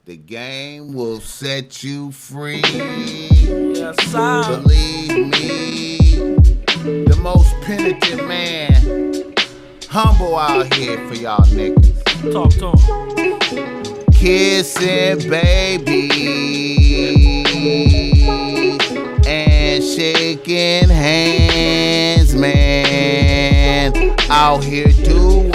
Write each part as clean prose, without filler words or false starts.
The game will set you free. Yes, sir. Believe me, the most penitent man, humble out here for y'all niggas. Talk to him. Kissing baby and shaking hands, man. Out here doing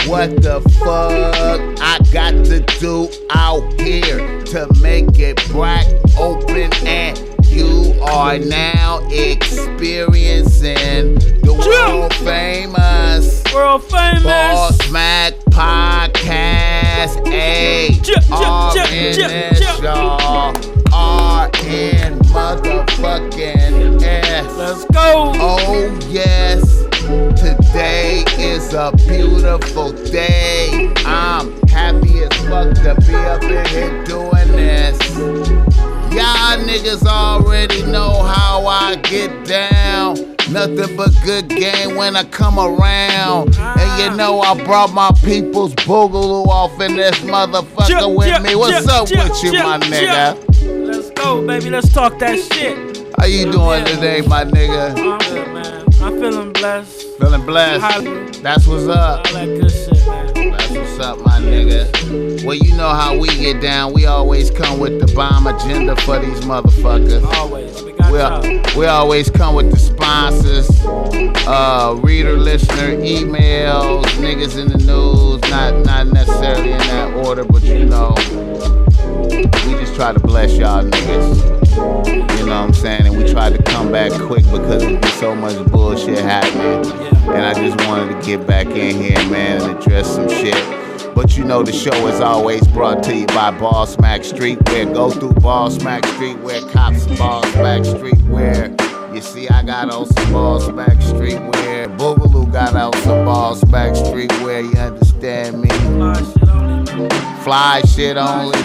what the fuck I got to do out here to make it black open, and you are now experiencing the world famous BossMack podcast. y'all. RN motherfucking S. Let's go. Oh yes. Today is a beautiful day. I'm happy as fuck to be up in here doing this. Y'all niggas already know how I get down. Nothing but good game when I come around. And you know I brought my people's Boogalue off in this motherfucker with me. What's up with you, my nigga? Let's go, baby. Let's talk that shit. How you doing today, my nigga? I'm good, man. I'm feeling blessed. Feeling blessed. That's what's up. All that good shit, man. That's what's up, my nigga. Well, you know how we get down. We always come with the bomb agenda for these motherfuckers. Always. We always come with the sponsors, reader, listener, emails, niggas in the news. Not necessarily in that order, but you know, we just try to bless y'all niggas. You know what I'm saying? And we tried to come back quick because there's been so much bullshit happening. And I just wanted to get back in here, man, and address some shit. But you know the show is always brought to you by BossMack Streetwear. Go through BossMack Streetwear, cop some BossMack Streetwear. You see, I got on some BossMack Streetwear. Boogalue got out some BossMack Streetwear. You understand me? Fly shit only.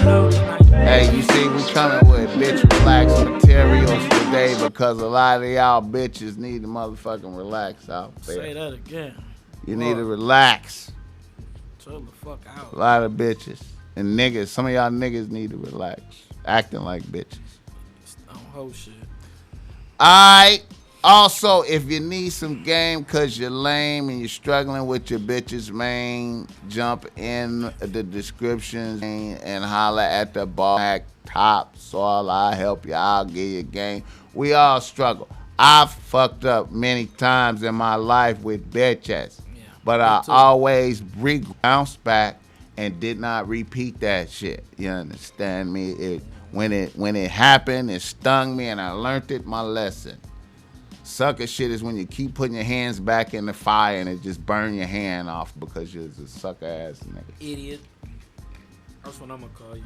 Hey, you see, we coming with bitch relax materials today because a lot of y'all bitches need to motherfucking relax out there. Say that again. You need to relax. Chill the fuck out. A lot of bitches and niggas. Some of y'all niggas need to relax, acting like bitches. Don't hold shit. Alright. Also, if you need some game because you're lame and you're struggling with your bitches, man, jump in the description and holler at the BossMack top. So I'll help you. I'll give you game. We all struggle. I've fucked up many times in my life with bitches. But I always bounced back and did not repeat that shit. You understand me? When it happened, it stung me and I learned it, my lesson. Sucker shit is when you keep putting your hands back in the fire and it just burn your hand off because you're a sucker ass nigga. Idiot. That's what I'm gonna call you.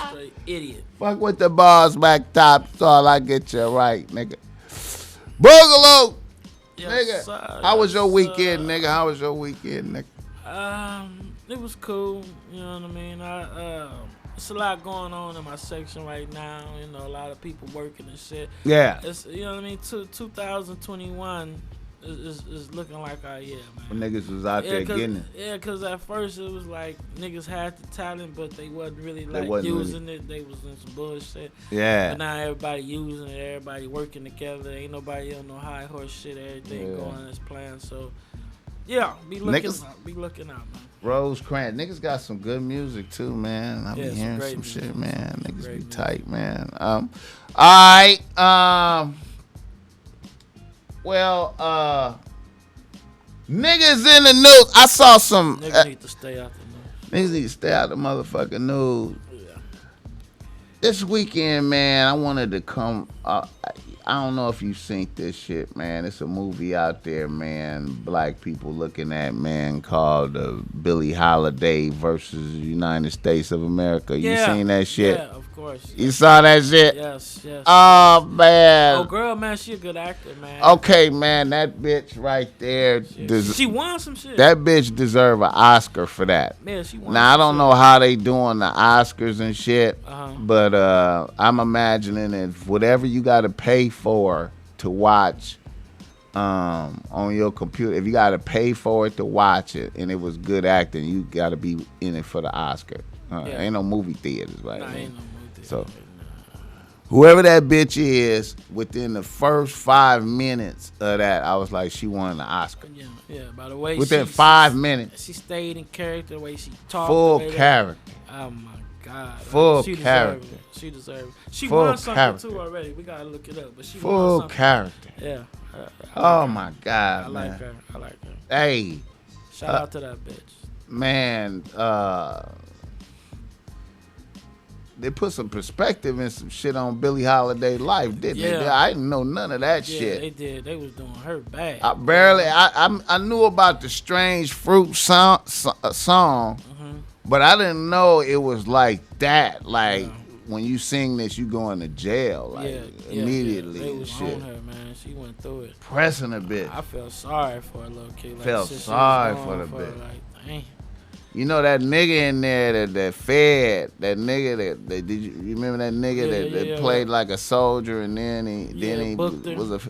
Straight idiot. Fuck with the BossMack top. That's all I get you right, nigga. Boogaloo! Yes, nigga, sir. how was your weekend, nigga? How was your weekend, nigga? It was cool. You know what I mean? It's a lot going on in my section right now. You know, a lot of people working and shit. Yeah. It's, you know what I mean? 2021 is looking like our year, man. When niggas was out there getting it. Yeah, because at first it was like niggas had the talent, but they wasn't really using it. They was in some bullshit. Yeah. But now everybody using it. Everybody working together. Ain't nobody on no high horse shit. Everything going as planned. So, yeah, be looking out, man. Rosecrans. Niggas got some good music too, man. I be hearing some music. shit, man. Niggas be tight, man. Alright. Niggas in the news. I saw some. Niggas need to stay out the news. Niggas need to stay out the motherfucking news. Yeah. This weekend, man, I wanted to come. I don't know if you've seen this shit, man. It's a movie out there, man. Black people looking at, man, called Billie Holiday versus the United States of America. You seen that shit? Yeah, of course. You saw that shit? Yes. Oh, man. Oh, girl, man, she a good actor, man. Okay, man, that bitch right there. She won some shit. That bitch deserve an Oscar for that. Yeah, she won. Now, I don't know how they doing the Oscars and shit, Uh-huh. but I'm imagining if whatever you got to pay for to watch on your computer. If you gotta pay for it to watch it, and it was good acting, you gotta be in it for the Oscar. Ain't no movie theaters, right? Nah, ain't no movie theaters. So whoever that bitch is, within the first 5 minutes of that, I was like, she won the Oscar. Yeah. By the way, within 5 minutes, she stayed in character. The way she talked, full character. Oh my God, full character. She deserved it. She full won something character. Too already. We gotta look it up, but she full won something. Character. Yeah. Oh my God, I man. like her. I like her. Hey, shout out to that bitch. Man, they put some perspective and some shit on Billie Holiday life, didn't they? I didn't know none of that shit. They did. They was doing her bad. I knew about the Strange Fruit song, but I didn't know it was like that. Like when you sing this, you going to jail, like immediately. They and was shit. on her, man. She went through it. Pressing a bit. I felt sorry for a little kid. Like, felt sorry for the bitch. Like, dang. You know that nigga in there that fed, that nigga that did you remember that nigga that played like a soldier and then he was a.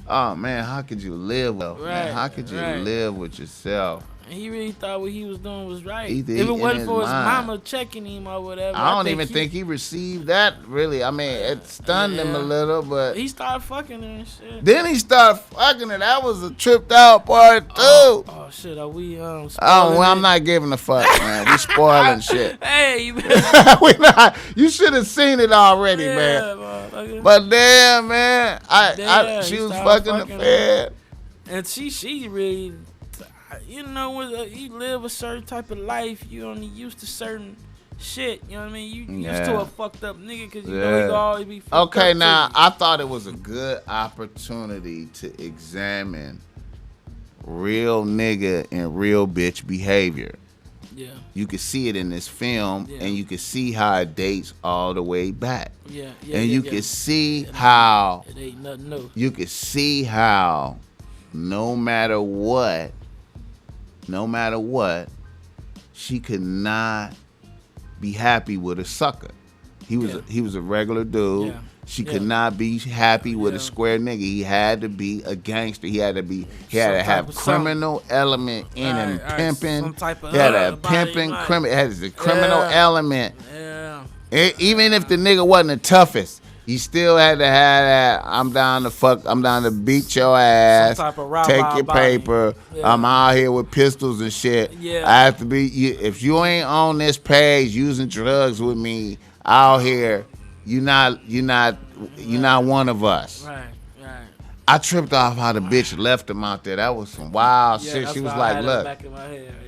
Oh man, how could you live with man? How could you live with yourself? And he really thought what he was doing was right. If it wasn't for his mama checking him or whatever. I don't even think he received that, really. I mean, it stunned him a little, but... He started fucking her and shit. Then he started fucking her. That was a tripped out part, too. Oh shit, are we I'm not giving a fuck, man. We spoiling shit. Hey, we not. You should have seen it already, man. But damn, man. She was fucking the fed. And she really... You know, when you live a certain type of life, you only used to certain shit. You know what I mean? You used to a fucked up nigga because you know he always be fucked up. Okay, now, I thought it was a good opportunity to examine real nigga and real bitch behavior. Yeah. You could see it in this film, and you could see how it dates all the way back. Yeah. And you could see how... It ain't nothing new. You could see how no matter what, she could not be happy with a sucker. He was a regular dude. Yeah. She could not be happy with a square nigga. He had to be a gangster. He had to have criminal element in him, pimping. Some type of he had a pimping, it has a criminal element. Yeah. Even if the nigga wasn't the toughest, you still had to have that. I'm down to beat your ass. Some type of take your paper. Yeah. I'm out here with pistols and shit. Yeah. I have to be. If you ain't on this page using drugs with me out here, you not one of us. Right. I tripped off how the bitch left him out there. That was some wild shit. She was like, look.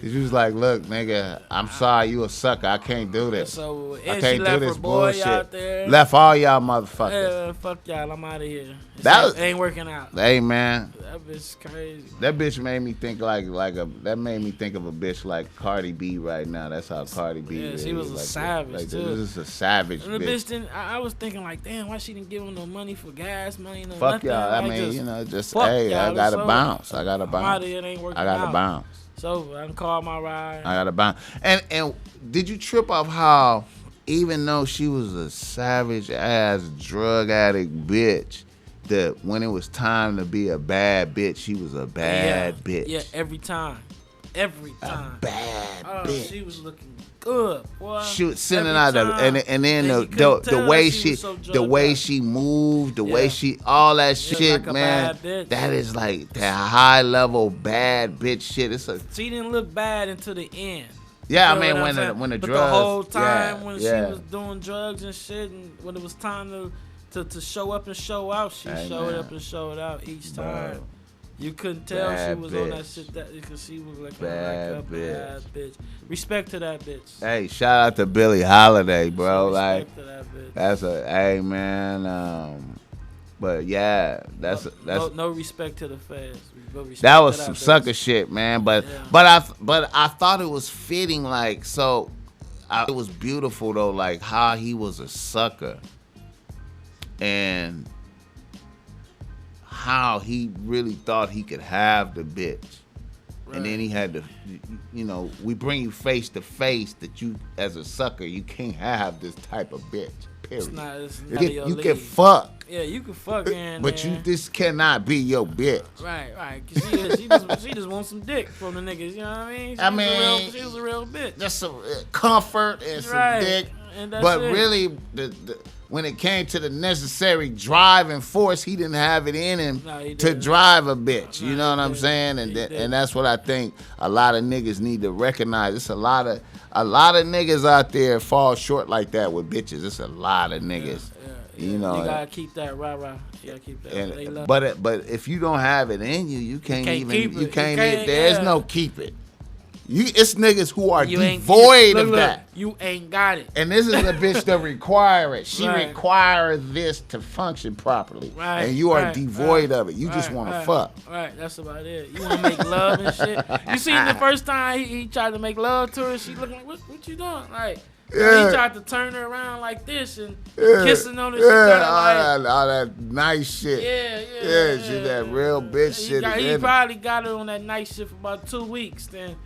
She was like, look, nigga, I'm sorry, you a sucker. I can't do this. So, I can't do this bullshit. Out there. Left all y'all motherfuckers. Yeah, fuck y'all. I'm out of here. That ain't working out. Hey, man. That bitch crazy. That bitch made me think that made me think of a bitch like Cardi B right now. That's how Cardi B is. She was a savage, too. This is a savage and the bitch. didn't, I was thinking like, damn, why she didn't give him no money for gas money? No fuck nothing. y'all. Like, I mean, hey, I gotta bounce. I gotta bounce. It ain't working I gotta bounce. So I can call my ride. I gotta bounce. And did you trip off how even though she was a savage ass drug addict bitch, that when it was time to be a bad bitch, she was a bad bitch. Yeah, every time. A bad bitch. She was looking good, boy. She was sending out and then the way she moved, the way she all that shit, like man. That is like that high level bad bitch shit. She didn't look bad until the end. Yeah, you know I mean when the drugs. The whole time when she was doing drugs and shit, and when it was time to show up and show out, she showed up and showed out each time. Bro. You couldn't tell she was on that shit because she was like a bad bitch. Respect to that bitch. Hey, shout out to Billie Holiday, bro. Respect to that bitch. That's hey man. But yeah, that's no respect to the feds. That was some sucker shit, man. But I thought it was fitting, like so. It was beautiful though, like how he was a sucker, and how he really thought he could have the bitch. Right. And then he had to, we bring you face to face that you, as a sucker, you can't have this type of bitch, period. It's not you can fuck. Yeah, you can fuck her. But this cannot be your bitch. Right. Cause she just wants some dick from the niggas. You know what I mean? She was a real bitch. Just some comfort and some dick. And that's but it. Really, when it came to the necessary drive and force, he didn't have it in him to drive a bitch. You know what I'm saying? And that's what I think a lot of niggas need to recognize. It's a lot of niggas out there fall short like that with bitches. It's a lot of niggas. You know, you gotta keep that rah-rah. You gotta keep that. But if you don't have it in you, you can't there's no keep it. It's niggas who are devoid of that. You ain't got it. And this is a bitch that require it. She requires this to function properly. Right. And you are devoid of it. You just want to fuck. Right, that's about it. You want to make love and shit. You seen the first time he tried to make love to her, she looking like, what you doing? Like, he tried to turn her around like this and kissing on her. All that nice shit. Yeah, she that real bitch shit. He probably got her on that nice shit for about 2 weeks. Then,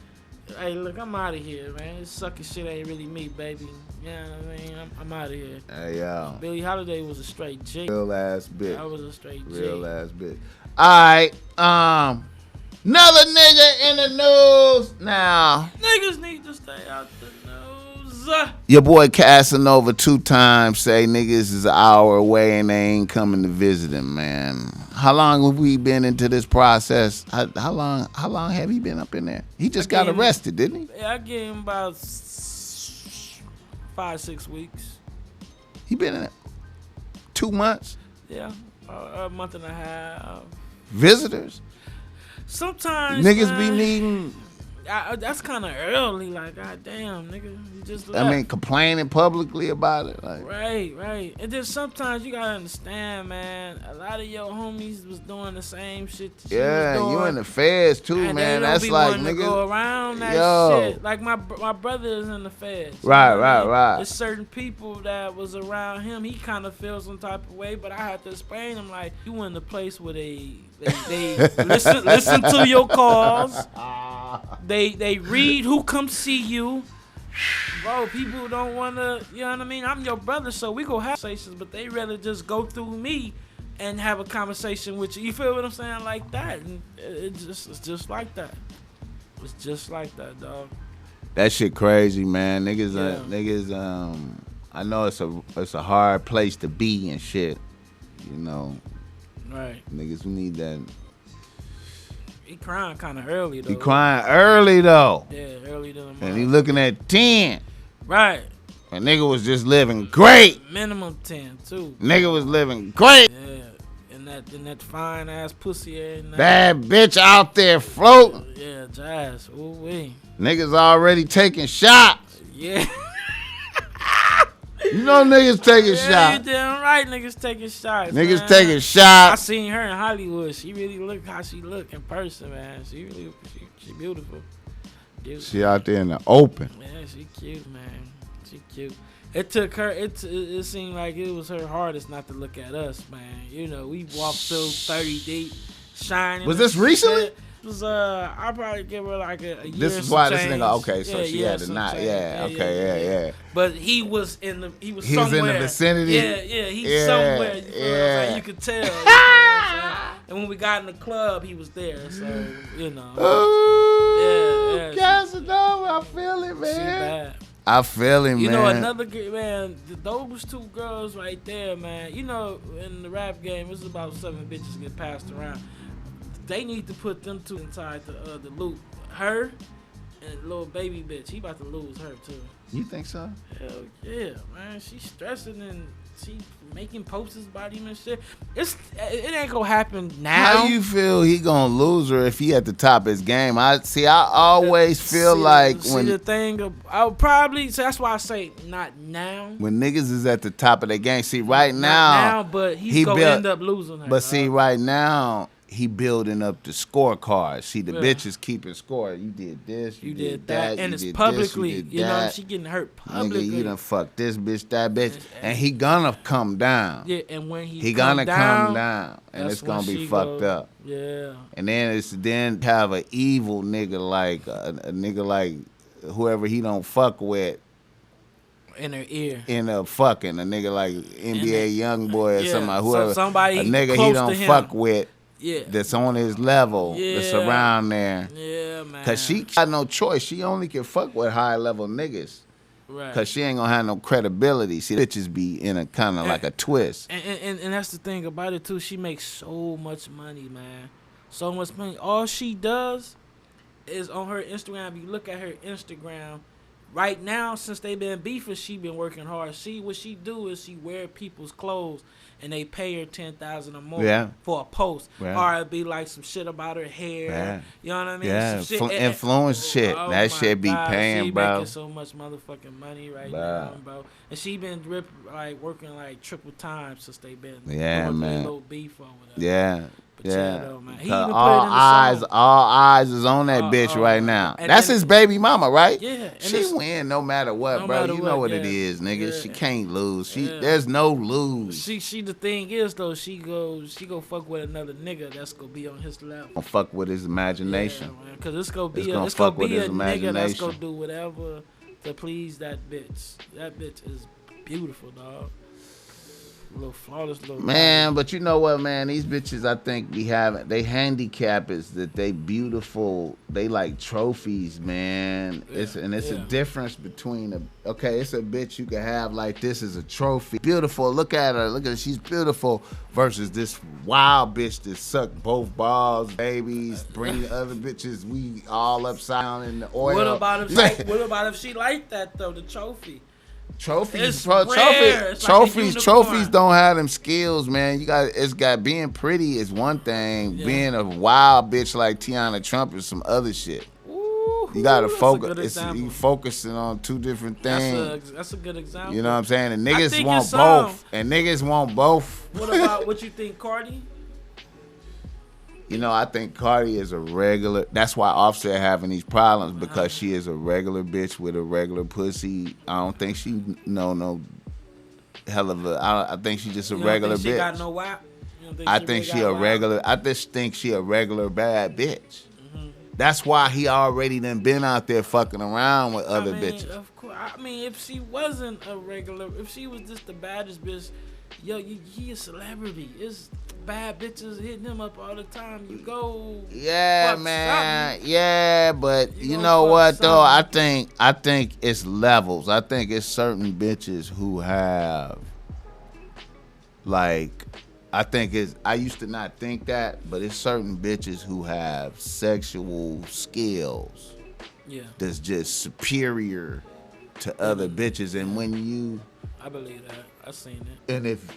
hey, look, I'm out of here, man. This sucker shit ain't really me, baby. You know what I mean? I'm out of here. Hey, yo. Billie Holiday was a straight G. Real ass bitch. I was a straight G. Real ass bitch. All right, another nigga in the news now. Niggas need to stay out the news. Your boy Casanova 2 times say niggas is an hour away and they ain't coming to visit him, man. How long have we been into this process? How long have he been up in there? He just got arrested, didn't he? Yeah, I gave him about 5-6 weeks. He been in it 2 months? Yeah, a month and a half. Visitors? Sometimes niggas be needing. That's kind of early. Like, goddamn, nigga, you just left. I mean, complaining publicly about it. Like. Right. And then sometimes you gotta understand, man. A lot of your homies was doing the same shit. Yeah, you in the feds too, and man. They That's don't like niggas niggas go around that shit. Like my brother is in the feds. Right. There's certain people that was around him. He kind of feels some type of way, but I had to explain him like, you in the place where they listen to your calls. They read who comes see you. Bro, people don't want to, you know what I mean? I'm your brother, so we go have conversations, but they rather just go through me and have a conversation with you. You feel what I'm saying? Like that. And it's just like that. It's just like that, dog. That shit crazy, man. Niggas, I know it's a hard place to be and shit. You know. Right. Niggas, we need that. He crying kind of early, though. He crying early, though. Yeah, early to the morning. And he looking at 10. Right. And nigga was just living great. Minimum 10, too. Nigga was living great. Yeah. And that fine-ass pussy. Bad bitch out there floating. Yeah, jazz. Ooh-wee. Niggas already taking shots. Yeah. You know niggas taking shots. You damn right niggas taking shots, Niggas man. taking shots. I seen her in Hollywood. She really look how she look in person, man. She beautiful. She out there in the open. Man, she cute, man. She cute. It took her, it seemed like it was her hardest not to look at us, man. You know, we walked through 30 deep, shining. Was this recently? It was, I'll probably give her like a year. This is why this nigga, okay, so she had a knot. Yeah. But he was somewhere. He was in the vicinity. Yeah, he's somewhere. You feel what I'm saying? You could tell. You know what I'm saying? And when we got in the club, he was there. So, you know. Ooh, Casanova, I feel it, man. She bad. I feel him, man. You know, another man, those 2 girls right there, man. You know, in the rap game, it's about 7 bitches get passed around. They need to put them 2 inside the loop. Her and little baby bitch. He about to lose her, too. You think so? Hell yeah, man. She's stressing and she making posters about him and shit. It ain't gonna happen now. How you feel he gonna lose her if he at the top of his game? I always feel like when the thing, I would probably. So that's why I say not now. When niggas is at the top of their game, see right now, but he's gonna end up losing her. But see right now, he building up the scorecard. See, the bitches keeping score. You did this, you did that, and it's publicly. You know, she getting hurt publicly. Nigga, you done fucked this bitch, that bitch, and he gonna come down. Yeah, and when he gonna come down, and it's gonna be fucked up. Yeah, and then have an evil nigga like a nigga like whoever he don't fuck with. in her ear. In a fucking a nigga like NBA young boy or somebody, whoever, somebody a nigga he don't fuck with. Yeah. That's on his level. Yeah. That's around there. Yeah, man. Cause she got no choice. She only can fuck with high level niggas. Right. Cause she ain't gonna have no credibility. See, bitches be in a kind of like a twist. And that's the thing about it too. She makes so much money, man. So much money. All she does is on her Instagram. You look at her Instagram. Right now, since they been beefing, she been working hard. What she do is she wear people's clothes, and they pay her $10,000 or more for a post, or it be like some shit about her hair. You know what I mean? Yeah, some shit. influence shit. Oh that shit be paying, she bro. Making so much motherfucking money now, bro. And she been working like triple time since they been man. Little beef or whatever. Yeah. But though, man. He even all eyes is on that bitch right now. That's his baby mama, right? Yeah. She win no matter what, bro. You know what it is, nigga. Yeah. She can't lose. There's no lose. She the thing is though, she go fuck with another nigga that's gonna be on his level. Gonna fuck with his imagination. Yeah, man. Cause it's gonna be a nigga that's gonna do whatever to please that bitch. That bitch is beautiful, dog. Little flawless little man, but you know what, man? These bitches, I think they handicap is that they beautiful. They like trophies, man. Yeah, It's a difference between it's a bitch you can have like this as a trophy. Beautiful. Look at her. She's beautiful. Versus this wild bitch that suck both balls, babies, bring the other bitches. We all upside down in the oil. What about if she like that though? The trophy. Trophies don't have them skills, man. It's got being pretty is one thing. Yeah. Being a wild bitch like Tiana Trump is some other shit. Ooh, you gotta focus. You focusing on two different things. That's a good example. You know what I'm saying? And niggas want both. And niggas want both. What about what you think, Cardi? You know, I think Cardi is a regular. That's why Offset having these problems because she is a regular bitch with a regular pussy. I don't think she no hell of a. I think she's just a regular bitch. She got no whack. I think she a regular. I just think she a regular bad bitch. Mm-hmm. That's why he already done been out there fucking around with other bitches. Of course. I mean, if she wasn't a regular, if she was just the baddest bitch, he a celebrity. It's bad bitches hitting him up all the time. You go, yeah, man, something. Yeah, but you know what though? I think it's levels. I think it's certain bitches who have, like, I used to not think that, but it's certain bitches who have sexual skills. Yeah, that's just superior to other bitches, and I believe that. I've seen it. And if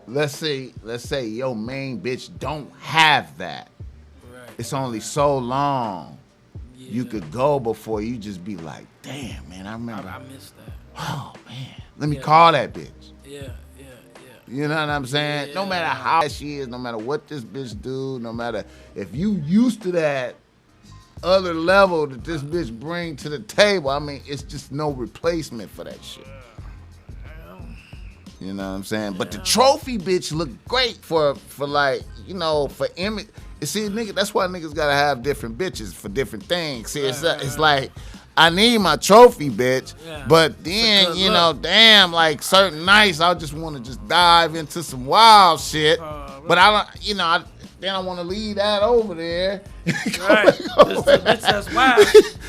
let's say your main bitch don't have that. Right. It's only so long you could go before you just be like, damn, man, I remember. I missed that. Oh man, let me call that bitch. Yeah. You know what I'm saying? Yeah. No matter how she is, no matter what this bitch do, no matter if you used to that other level that this bitch bring to the table, I mean, it's just no replacement for that shit. You know what I'm saying? Yeah. But the trophy bitch look great for like, you know, for image. You see, nigga, that's why niggas gotta have different bitches for different things. See, it's like, I need my trophy bitch, but then, you know, damn, like certain nights, I just want to just dive into some wild shit. But I don't, you know, then I want to leave that over there. Right. That's wild.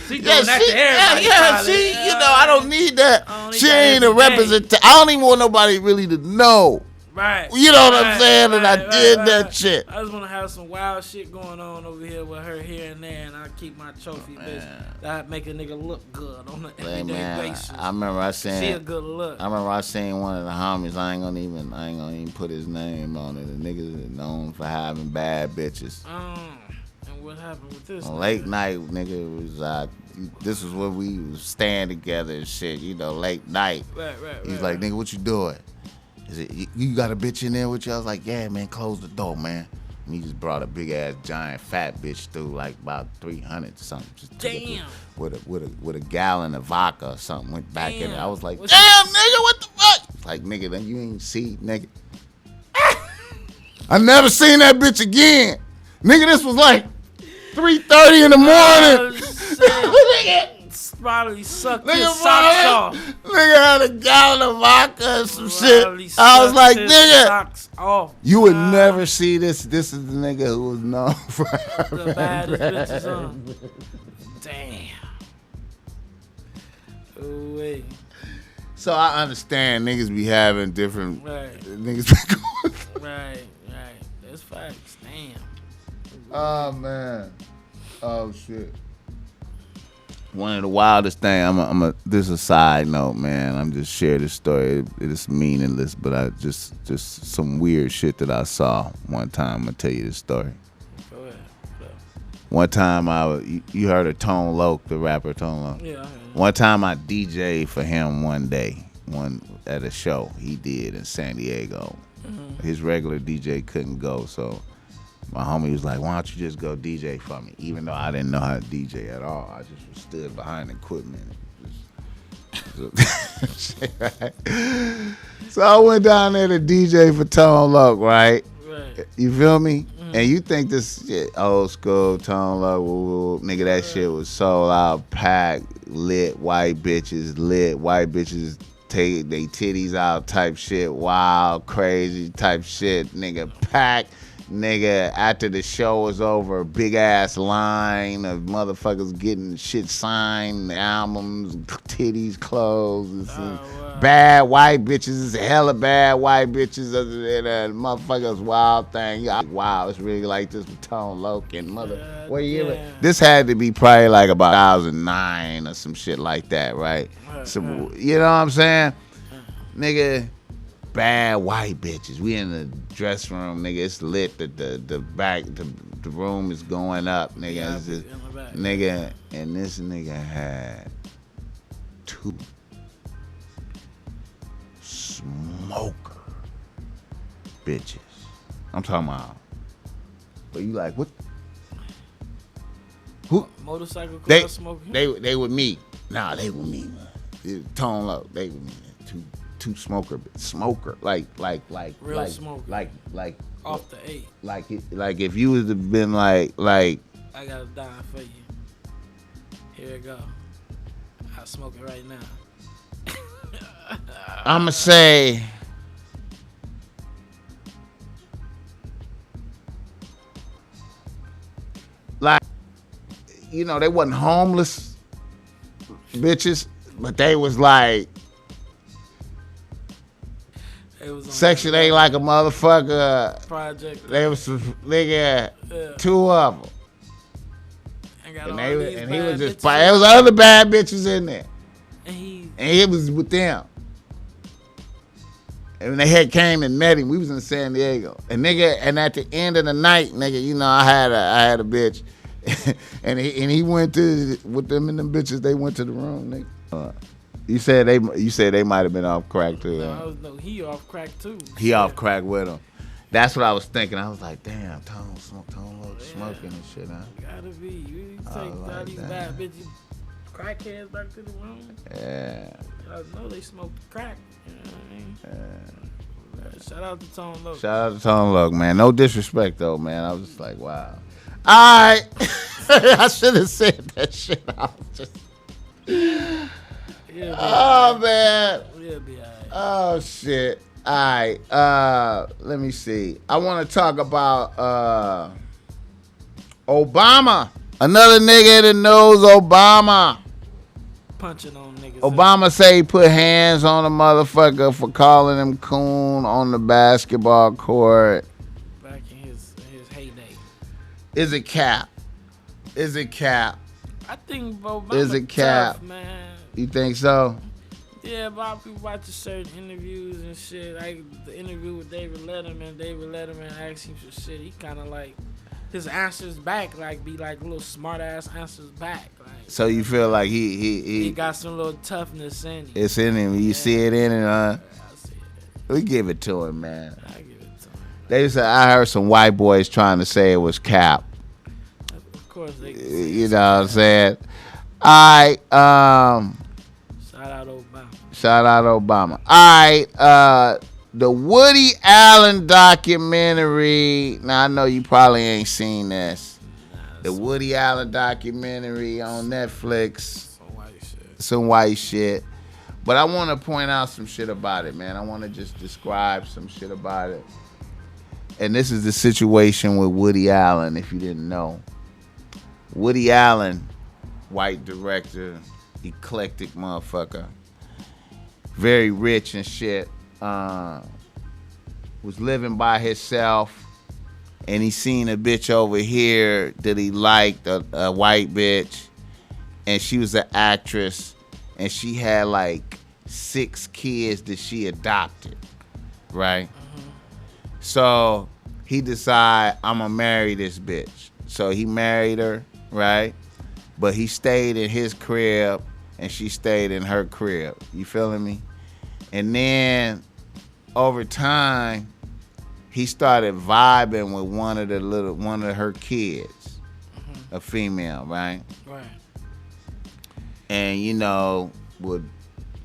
She doing that to everybody. Yeah, she, you know, I don't need that. She ain't a representative. I don't even want nobody really to know. Right. You know what I'm saying? And I did that shit. I just want to have some wild shit going on over here with her here and there, and I keep my trophy bitch. That make a nigga look good on an everyday basis. I remember I seen. She a good look. I remember I seen one of the homies. I ain't gonna even put his name on it. The niggas is known for having bad bitches. And what happened with this? Late night, nigga, was this was when we was staying together and shit. You know, late night. Right. He's like, nigga, what you doing? Is it you got a bitch in there with you? I was like, yeah, man, close the door, man. And he just brought a big ass giant fat bitch through, like about 300 or something. Just damn. With a gallon of vodka or something. Went back in there. I was like, damn, nigga, what the fuck? Like, nigga, then you ain't see, nigga. I never seen that bitch again. Nigga, this was like 3:30 in the morning. probably sucked his socks off. Nigga had a gallon of vodka and some shit. I was like, nigga, socks off. You would never see this. This is the nigga who was known for the baddest bitches on. Damn. Ooh, wait. So I understand niggas be having different niggas be going through. Right. That's facts. Damn. Oh man. Oh shit. One of the wildest things. This is a side note, man. I'm just sharing this story. It is meaningless, but I just some weird shit that I saw one time. I'm gonna tell you this story. Go ahead. One time you heard of Tone Loc, the rapper Tone Loc? Yeah. One time I DJ'd for him at a show he did in San Diego. Mm-hmm. His regular DJ couldn't go, so my homie was like, why don't you just go DJ for me? Even though I didn't know how to DJ at all. I just stood behind the equipment. So I went down there to DJ for Tone Loc, right? You feel me? Mm-hmm. And you think this shit, old school Tone Loc, nigga, that shit was sold out, packed, lit, white bitches take they titties out type shit, wild, crazy type shit, nigga, packed. Nigga, after the show was over, big ass line of motherfuckers getting shit signed, albums, titties, clothes, bad white bitches, hella bad white bitches, and motherfuckers wild thing. Wow, it's really like this with Tone Loc and this had to be probably like about 2009 or some shit like that, right? So you know what I'm saying, nigga. Bad white bitches. We in the dressing room, nigga. It's lit. The back, the room is going up, nigga. Yeah, it's just, nigga, and this nigga had 2 smoker bitches. I'm talking about. But you like what? Who? Motorcycle car smoking. They with me. Nah, they with me, man. Tone Loc. They with me. 2 smoker, like real smoker, like off the 8, like if you was to been like I gotta die for you. Here it go. I smoke it right now. I'ma say like, you know, they wasn't homeless bitches, but they was like Section 8 like a motherfucker. Project. They was nigga, 2 of them. And he was just there was other bad bitches in there. And he was with them. And when they had came and met him, we was in San Diego. And nigga, and at the end of the night, nigga, you know, I had a bitch. and he went to with them and them bitches, they went to the room, nigga. You said they might have been off crack too. No, he off crack too. He off crack with him. That's what I was thinking. I was like, damn, Tone Loc smoking and shit, huh? Gotta be. You take all these bad bitches, crackheads back to the room. Yeah. I know they smoked crack. You know what I mean? Shout out to Tone Loc. Shout out to Tone Loc, man. No disrespect though, man. I was just like, wow. All right. I should have said that shit. I was just. Oh man. We'll be all right. Oh shit. All right. Let me see. I want to talk about Obama. Another nigga that knows Obama. Punching on niggas. Obama say he put hands on a motherfucker for calling him coon on the basketball court. Back in his heyday. Is it cap? Is it cap? I think Obama is it cap? Tough, man. You think so? Yeah, but people watch certain interviews and shit. Like the interview with David Letterman asked him some shit. He kind of like his answers back, like be like little smart ass answers back. Like, so you feel like he got some little toughness in him. It's in him. You see it in him, huh? I see it. We give it to him, man. I give it to him. They said I heard some white boys trying to say it was cap. Of course they. You know what I'm saying? All right. Shout out Obama. All right. The Woody Allen documentary. Now I know you probably ain't seen this. The Woody Allen documentary on Netflix. Some white shit. some white shit. But I want to point out some shit about it, man. I want to just describe some shit about it. And this is the situation with Woody Allen, if you didn't know. Woody Allen, white director, eclectic motherfucker, very rich and shit, was living by himself, and he seen a bitch over here that he liked, a white bitch, and she was an actress, and she had like 6 kids that she adopted, right? So he decided, I'm gonna marry this bitch. So he married her, right? But he stayed in his crib and she stayed in her crib. You feeling me? And then over time, he started vibing with one of her kids, a female, right? Right. And you know, would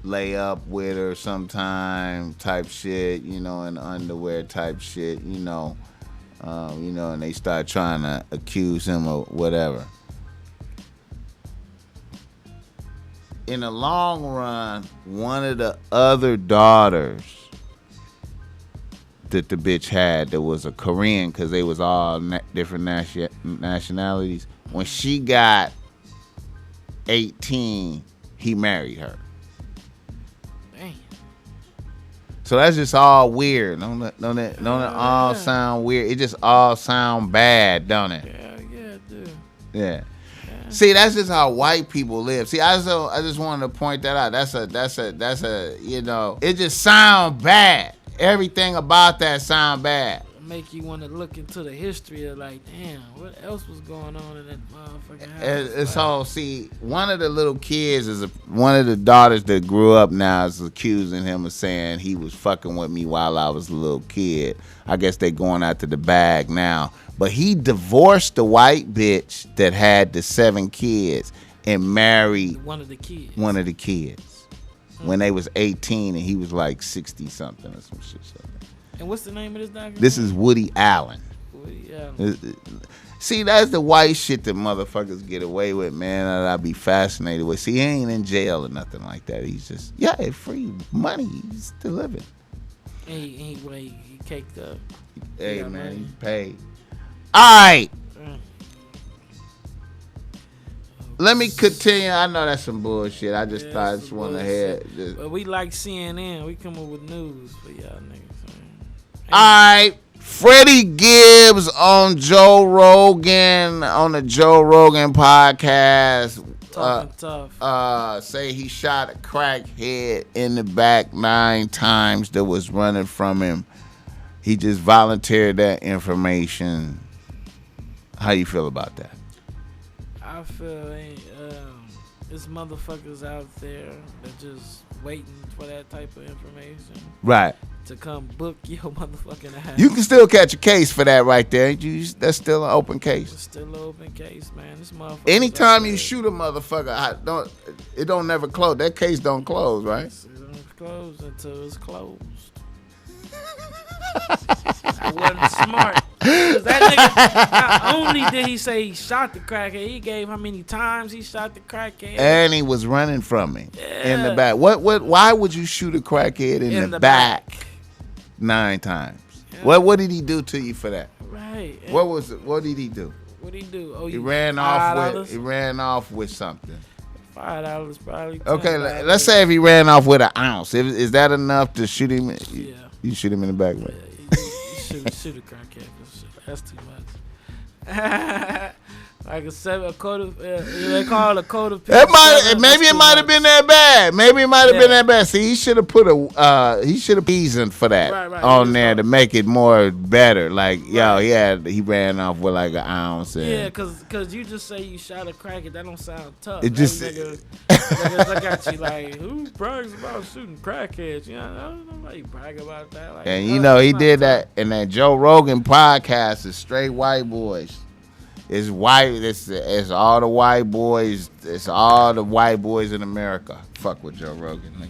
lay up with her sometime type shit, you know, in underwear type shit, you know, and they start trying to accuse him of whatever. In the long run, one of the other daughters that the bitch had that was a Korean, because they was all different nationalities, when she got 18, he married her. So that's just all weird. Don't it all sound weird? It just all sound bad, don't it? Yeah, dude. Yeah. See, that's just how white people live. See, I just wanted to point that out. That's a you know, it just sound bad. Everything about that sound bad. Make you want to look into the history of like, damn, what else was going on in that motherfucking house? It's all, see, one of the little kids one of the daughters that grew up now is accusing him of saying he was fucking with me while I was a little kid. I guess they going out to the bag now. But he divorced the white bitch that had the 7 kids and married one of the kids. When they was 18 and he was like 60 something or some shit. And what's the name of this documentary? This is Woody Allen. Woody Allen. See, that's the white shit that motherfuckers get away with, man, that I be fascinated with. See, he ain't in jail or nothing like that. He's just, free money. He's still living. And he caked up. Hey, man, he paid. All right. Let me continue. I know that's some bullshit. I just thought I just went ahead. But we like CNN. We come up with news for y'all niggas. All right, Freddie Gibbs on Joe Rogan, on the Joe Rogan podcast, Talking tough. Say he shot a crackhead in the back 9 times that was running from him. He just volunteered that information. How you feel about that? I feel there's motherfuckers out there that just waiting for that type of information. Right. To come book your motherfucking ass. You can still catch a case for that right there. That's still an open case. It's still an open case, man. This motherfucker. Anytime you shoot a motherfucker, it don't never close. That case don't close, right? It don't close until it's closed. I wasn't smart. Cause that nigga, not only did he say he shot the crackhead, he gave how many times he shot the crackhead. And he was running from me in the back. Why would you shoot a crackhead in the back 9 times? Yeah. What did he do to you for that? Right. What did he do? What did he do? Oh, he ran off with something. $5 probably. Okay, let's say if he ran off with an ounce. Is that enough to shoot him? Yeah. You shoot him in the back, right? Yeah, you shoot a crackhead. That's too much. Like a quarter. They call it a quarter. Maybe it might have been that bad. Maybe it might have been that bad. See, he should have put he should have reason for that on there to make it more better. Like, he ran off with like an ounce. Yeah, cause you just say you shot a crackhead. That don't sound tough. It just niggas look at you like, who brags about shooting crackheads? You know, nobody brag about that. Like, and you know, he did that in that Joe Rogan podcast. Is straight white boys. It's white. It's all the white boys. It's all the white boys in America. Fuck with Joe Rogan.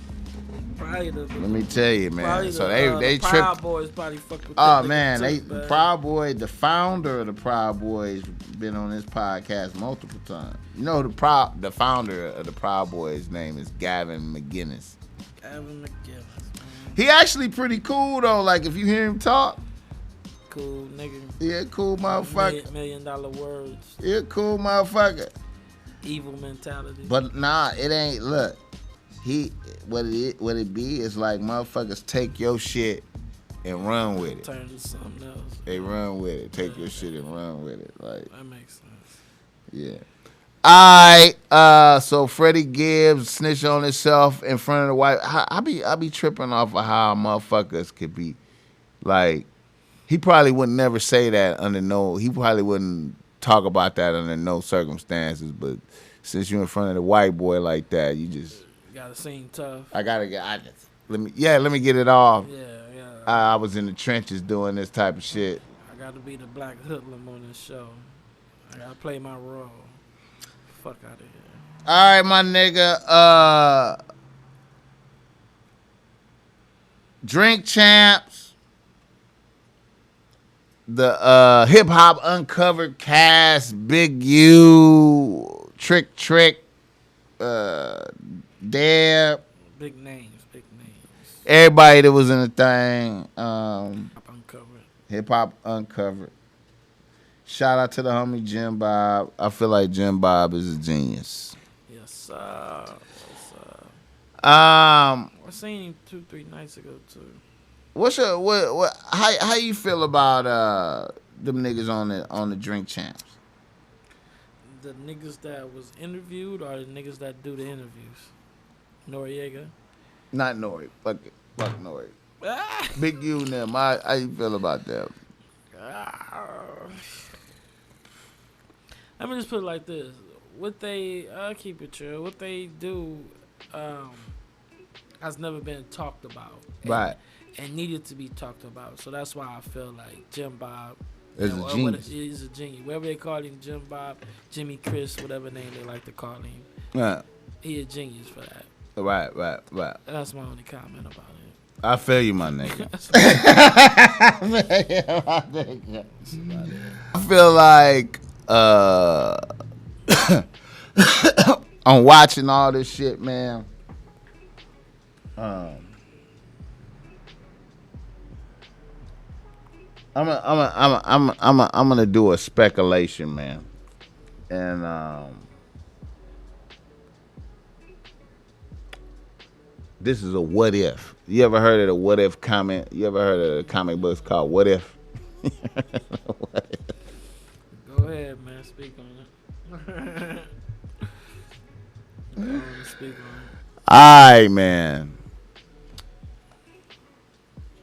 Let me tell you, man. So they tripped. Proud Boys probably fuck with. Oh man, the Proud Boy, the founder of the Proud Boys, been on this podcast multiple times. You know the founder of the Proud Boys' name is Gavin McGinnis. Gavin McGinnis. He actually pretty cool though. Like if you hear him talk. Cool nigga. Yeah, cool motherfucker. $1 million words. Yeah, cool motherfucker. Evil mentality. But nah, it ain't. Look, what it be is like motherfuckers take your shit and run with it. Turn to something else. They run with it. Take your shit and run with it. Like that makes sense. Yeah. Alright, so Freddie Gibbs snitched on himself in front of the wife. I be tripping off of how motherfuckers could be like. He probably would never say that he probably wouldn't talk about that under no circumstances. But since you're in front of the white boy like that, you just gotta seem tough. Let me get it off. Yeah. I was in the trenches doing this type of shit. I gotta be the black hoodlum on this show. I gotta play my role. Fuck out of here. All right, my nigga. Drink Champs. The Hip Hop Uncovered cast, Big U, Trick, Deb. Big names. Everybody that was in the thing. Hip Hop Uncovered. Shout out to the homie Jim Bob. I feel like Jim Bob is a genius. Yes, sir. I seen him 2-3 nights ago too. How you feel about them niggas on the Drink Champs? The niggas that was interviewed or the niggas that do the interviews? Noriega? Not Nori. Fuck Nori. Big U and them. How you feel about them? Let me just put it like this. I'll keep it true. What they do has never been talked about. Right. And needed to be talked about. So that's why I feel like Jim Bob is a genius. He's a genius. Whatever they call him, Jim Bob, Jimmy Chris, whatever name they like to call him. Yeah. He a genius for that. Right. That's my only comment about it. I feel you, my nigga. I feel like I'm watching all this shit, man. I'm gonna do a speculation, man, and this is a what if. You ever heard of the what if comment? You ever heard of the comic books called What If? What if? Go ahead, man. Speak on it. Speak on it. All right, man.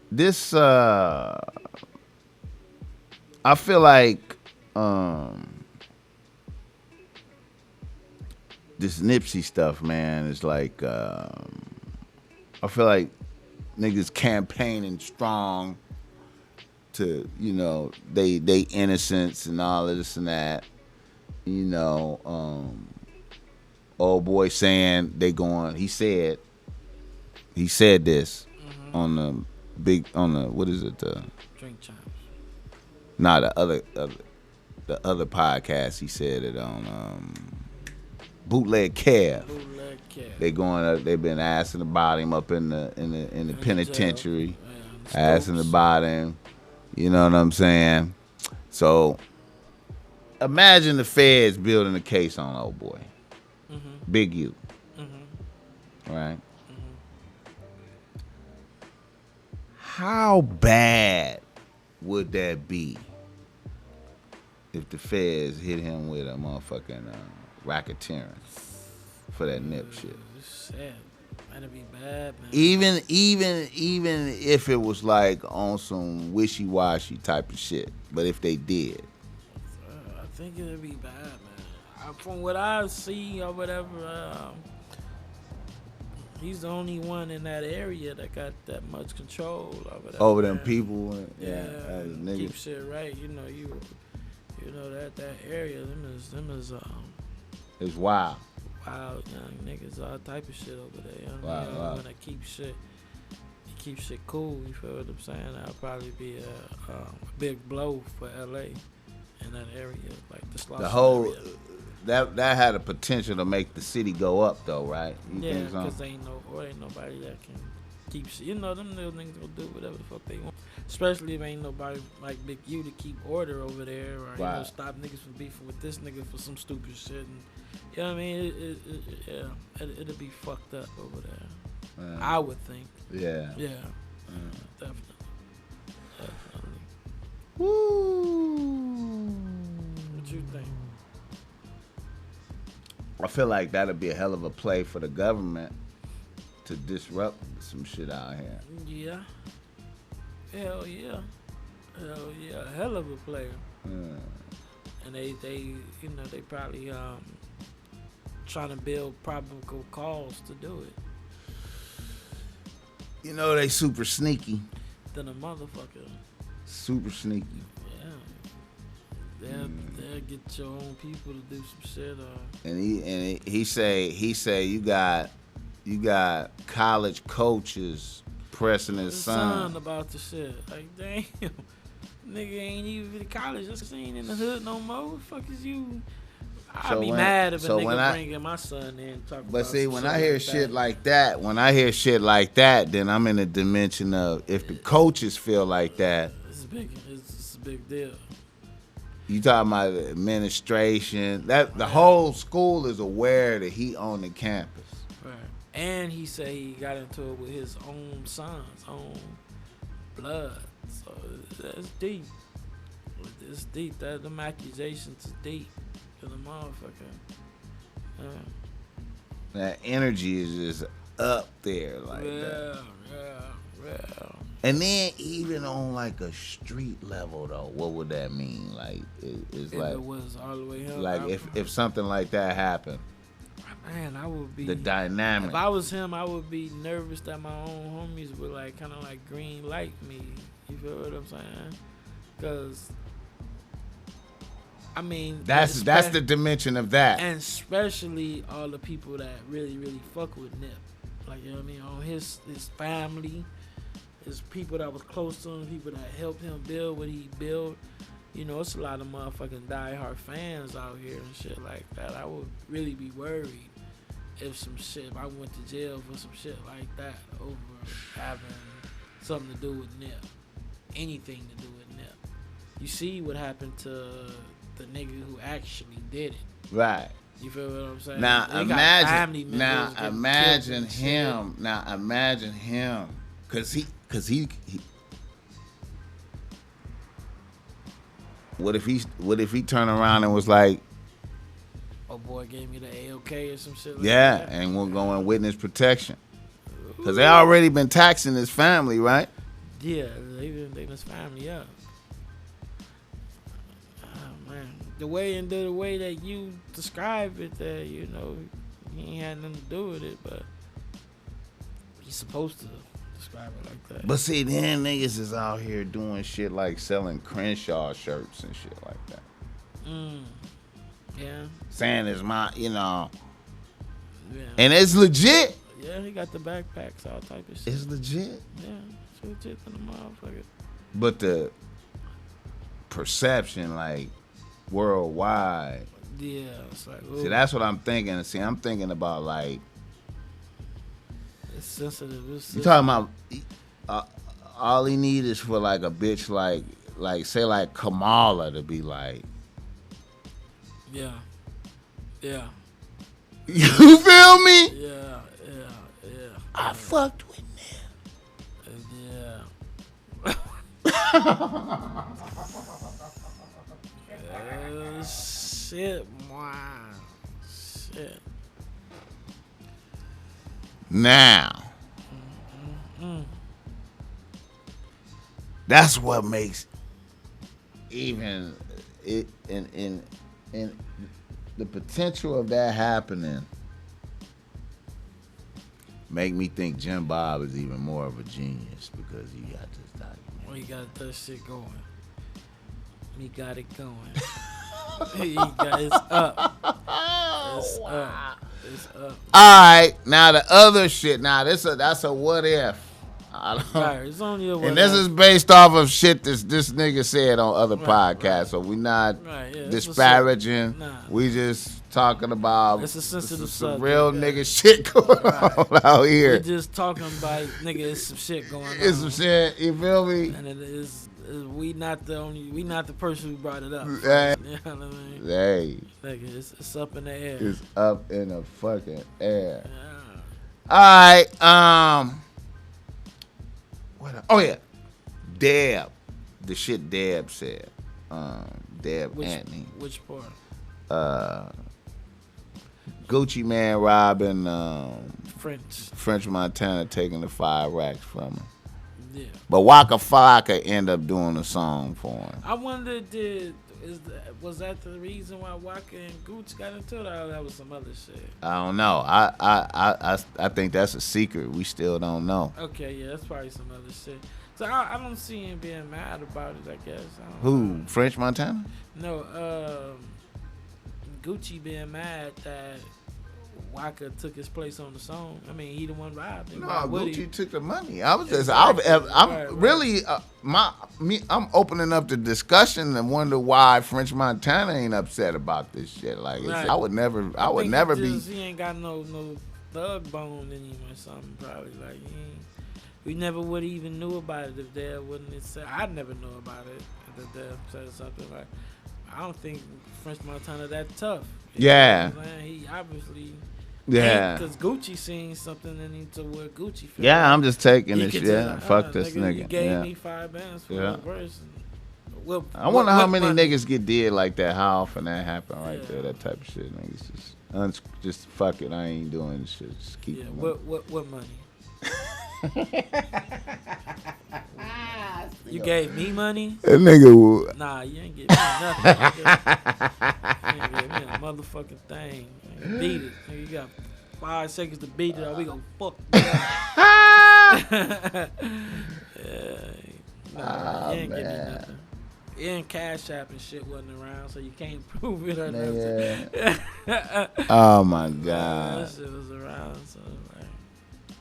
This I feel like this Nipsey stuff, man, is like I feel like niggas campaigning strong to, they innocence and all of this and that. Old boy saying they going. He said this on the what is it? Drink Champs. Nah, the other podcast. He said it on Bootleg Kev. They going up. They've been asking about him up in the penitentiary, asking about him. You know what I'm saying? So imagine the feds building a case on old boy, Big U, right? How bad would that be if the feds hit him with a motherfucking racketeering for that nip shit? Sad. That'd be bad, man. Even if it was like on some wishy-washy type of shit, but if they did, I think it'd be bad, man. From what I see or whatever, he's the only one in that area that got that much control over them people. Yeah, keep shit right. You know that area. Them is it's wild. Wild young niggas, all type of shit over there. Wow. Want to keep shit keep shit cool. You feel what I'm saying? That'll probably be a big blow for LA in that area, like the whole area. That had a potential to make the city go up, though, right? Yeah, because ain't nobody that can keep shit. You know, them little niggas gonna do whatever the fuck they want. Especially if ain't nobody like Big U to keep order over there, or you know, stop niggas from beefing with this nigga for some stupid shit. And, you know what I mean? It'll be fucked up over there. I would think. Yeah. Yeah. Definitely. Woo. What you think? I feel like that'd be a hell of a play for the government to disrupt some shit out here. Yeah. Hell yeah. Hell of a player. And they you know, they probably trying to build probable cause to do it. You know, they super sneaky. Than a motherfucker. Super sneaky. Yeah. They'll get your own people to do some shit. And he say you got college coaches pressing his son about the shit. Like, damn, nigga ain't even in college. Just ain't in the hood no more. What the fuck is you? I'd be mad if a nigga bringing my son in and talk about. But see, when I hear shit like that, then I'm in a dimension of if the coaches feel like that. It's a big deal. You talking about the administration? That the whole school is aware that he on the campus. Right. And he said he got into it with his own son's own blood. So that's deep. It's deep. Them accusations is deep to the motherfucker. That energy is just up there like that. Yeah. And then even on like a street level though, what would that mean? Like it's like it was all the way up. Like if something like that happened. Man, I would be the dynamic. If I was him, I would be nervous that my own homies would like kind of like green light me. You feel what I'm saying? Because I mean, that's the dimension of that. And especially all the people that really, really fuck with Nip. Like, you know what I mean? On his family, his people that was close to him, people that helped him build what he built. You know, it's a lot of motherfucking diehard fans out here and shit like that. I would really be worried if I went to jail for some shit like that over having something to do with Nip. Anything to do with Nip. You see what happened to the nigga who actually did it. Right. You feel what I'm saying? Now imagine him. Cause he What if he turned around and was like, "Oh boy, gave me the AOK or some shit." Like that. And we'll go in witness protection. Cause they already been taxing his family, right? Yeah, they been his family up. Oh man, the way that you describe it, that you know, he ain't had nothing to do with it, but he's supposed to describe it like that. But see, then niggas is out here doing shit like selling Crenshaw shirts and shit like that. Yeah. Saying it's my, you know. Yeah. And it's legit. Yeah, he got the backpacks, all type of shit. It's legit. Yeah, it's legit to the motherfucker. But the perception, like, worldwide. Yeah, it's like, ooh. See, that's what I'm thinking. See, I'm thinking about, like, it's sensitive. You talking about all he need is for like a bitch like say like Kamala to be like, yeah. You feel me? Yeah. I fucked with him. Yeah. Shit, man. Shit. Now, that's what makes even it in the potential of that happening make me think Jim Bob is even more of a genius because he got this document. Well, he got that shit going. He got it going. It's up. It's up. It's up. All right, now the other shit. Now that's a what if. I don't. Right, it's only a and this is based off of shit this nigga said on other podcasts, right. so we not yeah, disparaging. We just talking about it's a sensitive some subject, real nigga shit going on out here. We just talking about nigga, it's some shit going on. It's some shit. You feel me? And it is. We not the person who brought it up. Hey. You know what I mean? Hey. Nigga, it's up in the air. It's up in the fucking air. Yeah. All right. What? Oh yeah. Deb. The shit Deb said. Deb Anthony. Which part? Gucci Man robbing French Montana, taking the 5 racks from him. Yeah. But Waka Flocka end up doing a song for him. I wonder, was that the reason why Waka and Gucci got into it, or that was some other shit? I don't know. I think that's a secret. We still don't know. Okay, yeah, that's probably some other shit. So I don't see him being mad about it, I guess. Who? know. French Montana? No, Gucci being mad that Waka took his place on the song. I mean, he the one robbed him. No, Gucci took the money. I was just, I'm really, I'm opening up the discussion and wonder why French Montana ain't upset about this shit. Like, I would never be. He ain't got no thug bone in him or something. Probably like we never would even knew about it if Dad wouldn't have said. I never knew about it if Dad said something like. I don't think French Montana that tough. Yeah. He obviously. Yeah. Because Gucci seen something in him to where Gucci felt. Yeah, I'm just taking this shit. Like, fuck this nigga. You gave me 5 bands for a verse. I wonder how many niggas get dead like that. How often that happen right there? That type of shit. Niggas just fuck it. I ain't doing this shit. Just keep it. What money? You gave me money? That nigga. Nah, you ain't give me nothing. You ain't give me a motherfucking thing. Beat it. You got 5 seconds to beat it or we gonna fuck you up. You ain't give me nothing. And Cash App and shit wasn't around, so you can't prove it or nothing. Oh my God. That shit was around, so like.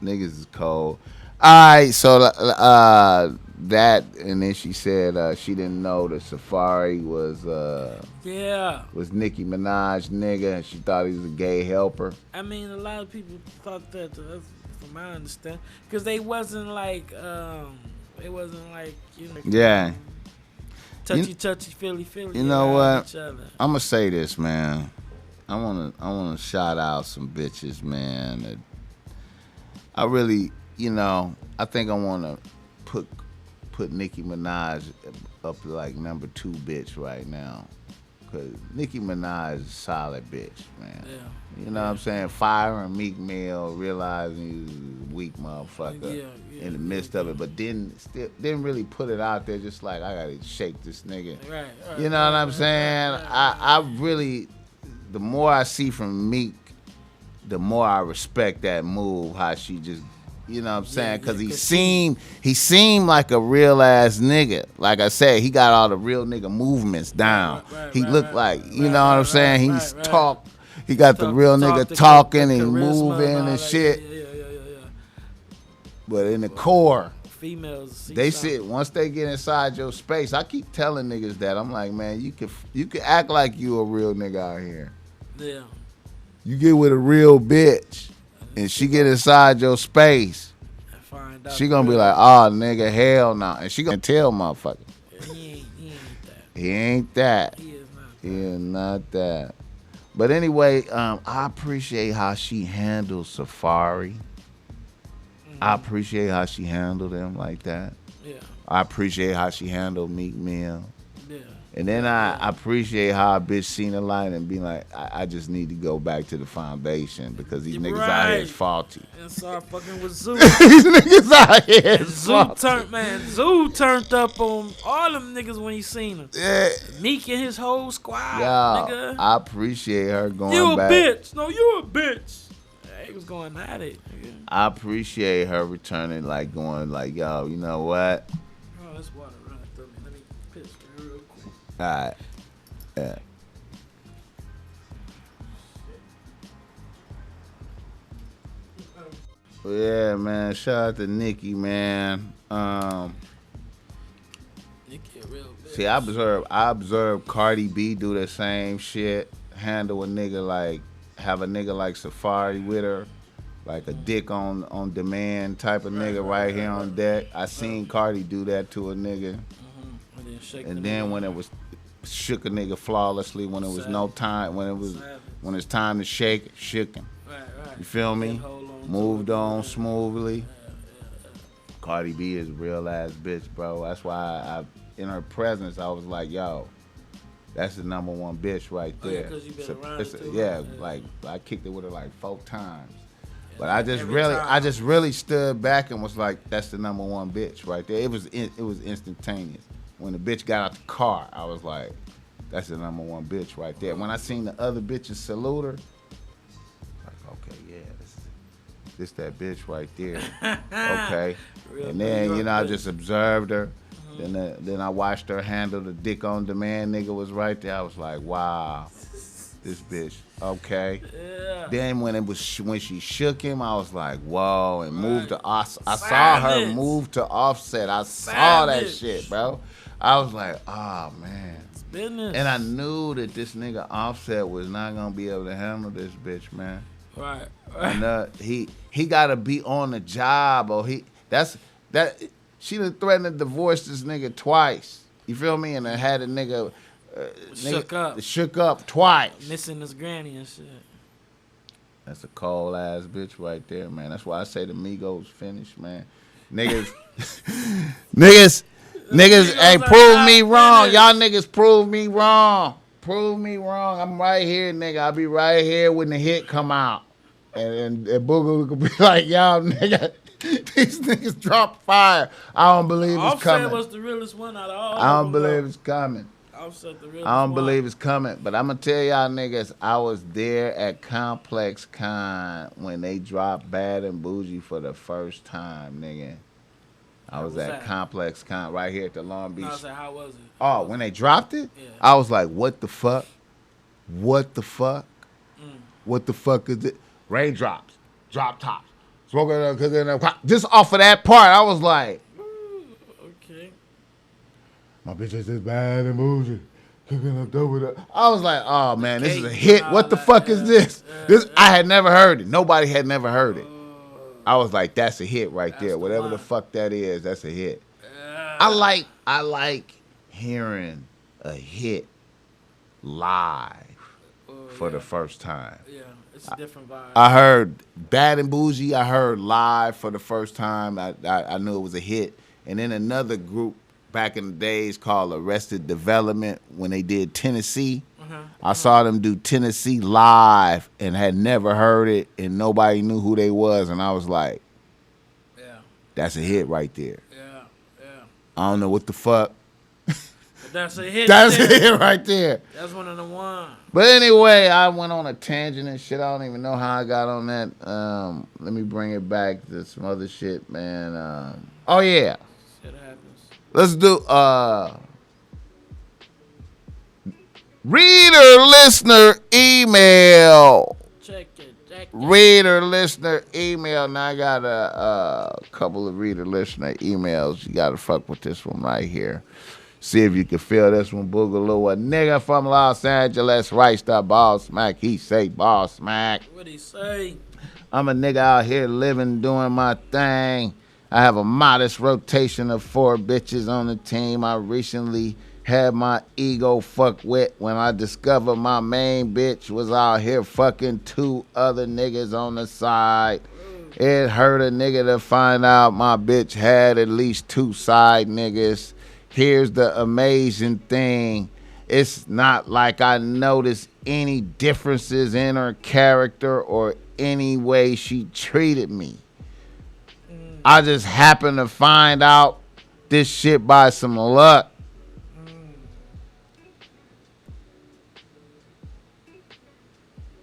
Niggas is cold. Alright, so that, and then she said she didn't know the Safari was Nicki Minaj nigga, and she thought he was a gay helper. I mean, a lot of people thought that, from my understanding, because they wasn't like, you know. Yeah. Touchy, feely. You know what? I'm gonna say this, man. I wanna shout out some bitches, man. That I really, I think I wanna put Nicki Minaj up to like number 2 bitch right now. Cause Nicki Minaj is a solid bitch, man. Yeah. You know what I'm saying? Firing Meek Mill, realizing he was a weak motherfucker in the midst of it, but didn't really put it out there. Just like, I gotta shake this nigga. Right, you know what I'm saying? I really, the more I see from Meek, the more I respect that move. How she just. You know what I'm saying? Because he seemed like a real ass nigga. Like I said, he got all the real nigga movements down. He looked like, you know what I'm saying? He's talk. He got the real nigga talking and moving and shit. Yeah. But in the core, females, they sit once they get inside your space. I keep telling niggas that. I'm like, man, you can act like you a real nigga out here. Yeah. You get with a real bitch. And she get inside your space, she gonna be like, oh, nigga, hell no. And she gonna tell motherfucker. He ain't that. He ain't that. He is not that. But anyway, I appreciate how she handled Safari. Mm-hmm. I appreciate how she handled him like that. Yeah. I appreciate how she handled Meek Mill. Yeah. And then I appreciate how a bitch seen the light and be like, I just need to go back to the foundation because these niggas out here is faulty. And start fucking with Zoo. These niggas out here is faulty. Zoo turned up on all them niggas when he seen them. Yeah. Meek and his whole squad, nigga. I appreciate her going you back. You a bitch. No, you a bitch. He was going at it. Nigga. I appreciate her returning, like going like, yo, you know what? Oh, that's water running through me. Let me piss real quick. All right. Yeah. Yeah, man. Shout out to Nikki, man. Nikki a real bitch. See, I observed Cardi B do the same shit. Handle a nigga like, have a nigga like Safari with her, like a dick on demand type of nigga right here on deck. I seen Cardi do that to a nigga. And then when it was shook a nigga flawlessly, when it was no time, when it's time to shake it, shook him. You feel me? Moved on smoothly. Cardi B is a real ass bitch, bro. That's why in her presence, I was like, yo, that's the number one bitch right there. Oh, yeah, 'cause you been around it too, yeah, like I kicked it with her like 4 times. But I just really stood back and was like, that's the number one bitch right there. It was instantaneous. When the bitch got out the car, I was like, that's the number one bitch right there. When I seen the other bitches salute her, like, okay, yeah, this that bitch right there. Okay. And then, I just observed her. Then I watched her handle the dick on demand nigga was right there. I was like, wow, this bitch. Okay. Yeah. Then when she shook him, I was like, whoa, and moved to I saw her move to Offset. I saw that shit, bro. I was like, oh man. It's business. And I knew that this nigga Offset was not gonna be able to handle this bitch, man. Right. And he gotta be on the job, or she done threatened to divorce this nigga twice. You feel me? And I had a nigga shook up twice. Missing his granny and shit. That's a cold ass bitch right there, man. That's why I say the Migos finished, man. Niggas, hey, prove me wrong. Y'all niggas prove me wrong. Prove me wrong. I'm right here, nigga. I'll be right here when the hit come out. And Boogaloo could be like, y'all nigga, these niggas drop fire. I don't believe it's coming. Offset was the realest one out of all. I don't believe it's coming. Offset the realest I don't believe it's coming. But I'm going to tell y'all niggas, I was there at Complex Con when they dropped Bad and Bougie for the first time, nigga. I was at Complex Con right here at the Long Beach. How was it? Oh, when they dropped it? Yeah. I was like, what the fuck? What the fuck? What the fuck is it? Raindrops, drop tops, smoking, cooking, just off of that part, I was like, okay. My bitch is bad and bougie, cooking up dope with her. I was like, oh man, this is a hit. What the fuck is this? I had never heard it. Nobody had never heard it. I was like, that's a hit right there. Whatever the fuck that is, that's a hit. I like hearing a hit live for the first time. Yeah. It's a different vibe. I heard Bad and Bougie. I heard live for the first time. I knew it was a hit. And then another group back in the days called Arrested Development, when they did Tennessee. I saw them do Tennessee live and had never heard it, and nobody knew who they was. And I was like, yeah, that's a hit right there. Yeah. I don't know what the fuck. But that's a hit. That's a hit right there. That's one of the ones. But anyway, I went on a tangent and shit. I don't even know how I got on that. Let me bring it back to some other shit, man. Oh yeah. Shit happens. Let's do reader listener email. Check it. Reader listener email. Now I got a couple of reader listener emails. You gotta fuck with this one right here. See if you can feel this one, Boogaloo. A nigga from Los Angeles writes to BossMack. He say, BossMack. What'd he say? I'm a nigga out here living, doing my thing. I have a modest rotation of 4 bitches on the team. I recently had my ego fucked with when I discovered my main bitch was out here fucking 2 other niggas on the side. It hurt a nigga to find out my bitch had at least 2 side niggas. Here's the amazing thing. It's not like I noticed any differences in her character or any way she treated me. I just happened to find out this shit by some luck.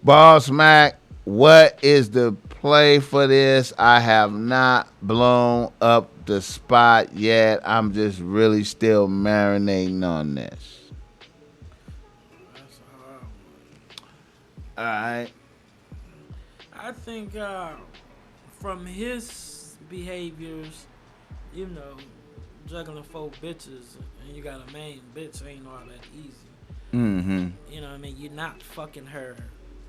BossMack, what is the play for this? I have not blown up the spot yet. I'm just really still marinating on this. That's All right. I think from his behaviors, you know, juggling 4 bitches and you got a main bitch ain't all that easy. Mm-hmm. You know what I mean? You're not fucking her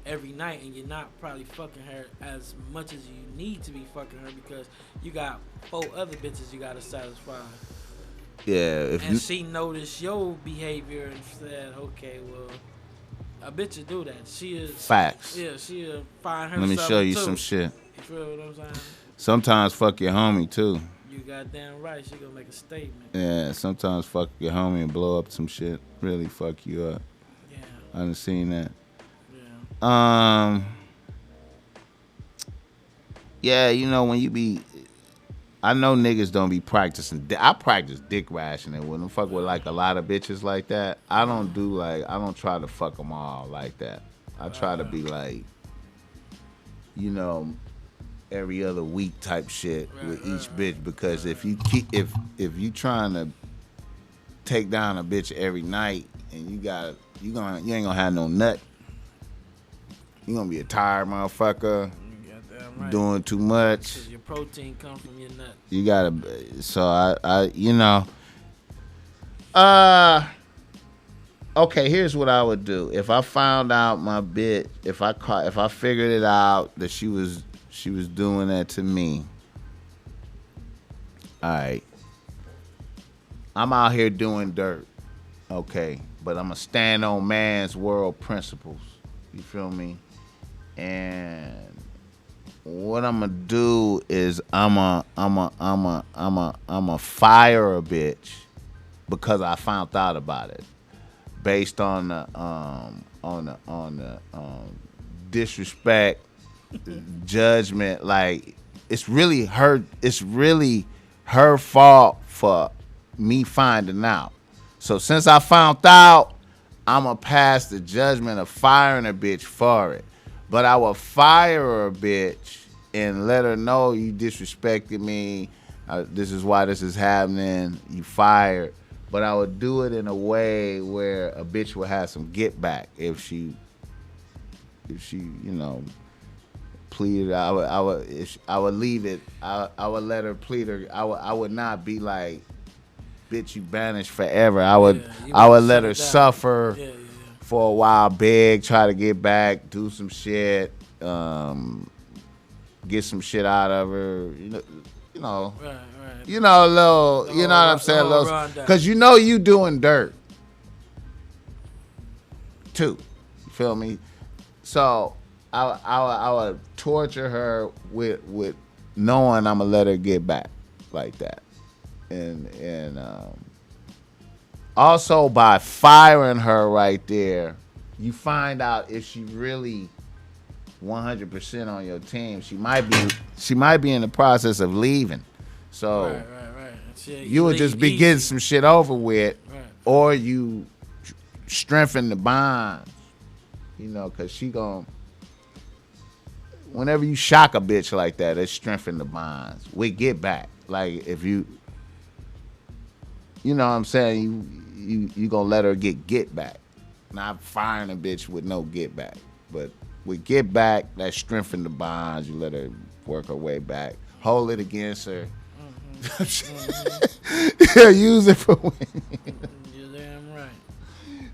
every night, and you're not probably fucking her as much as you need to be fucking her because you got 4 other bitches you gotta satisfy. Yeah, she noticed your behavior and said, okay, well, a bitch will do that. She is facts. Yeah, she'll find herself. Let me show you too. some shit. You feel what I'm saying? Sometimes fuck your homie too. You goddamn right. She gonna make a statement. Yeah, sometimes fuck your homie and blow up some shit. Really fuck you up. Yeah, I done seen that. Yeah. Yeah, you know when you be, I know niggas don't be practicing. I practice dick rationing. When I fuck with like a lot of bitches like that, I don't try to fuck them all like that. I try to be like, you know, every other week type shit with each bitch, because if you trying to take down a bitch every night and you ain't gonna have no nut. You gonna be a tired motherfucker. Right. Doing too much. Cause your protein comes from your nut. You gotta. So I you know. Okay, here's what I would do if I found out my bitch. If I figured it out that she was doing that to me. All right. I'm out here doing dirt. Okay, but I'm gonna stand on man's world principles. You feel me? And what I'm gonna do is I'm a fire a bitch because I found out about it, based on the disrespect, judgment. Like it's really her fault for me finding out. So since I found out, I'ma pass the judgment of firing a bitch for it. But I will fire a bitch and let her know you disrespected me. This is why this is happening. You fired. But I would do it in a way where a bitch will have some get back if she you know pleaded. I would leave it. I would let her plead her. I would not be like, bitch, you banished forever. I would let her suffer. Yeah. For a while, beg, try to get back, do some shit, get some shit out of her, you know, right. You know, a little, you know what I'm saying, because you know you doing dirt, too, you feel me? So I would torture her with knowing I'm gonna let her get back like that, and also, by firing her right there, you find out if she really 100% on your team. She might be in the process of leaving. So right. You would just be getting some shit over with, right. Or you strengthen the bonds. You know, because she gon'. Whenever you shock a bitch like that, it strengthen the bonds. We get back. Like if you know what I'm saying, you gonna let her get back. Not firing a bitch with no get back. But with get back, that strengthen the bonds. You let her work her way back. Hold it against her. Mm-hmm. Yeah, use it for winning. You're damn right.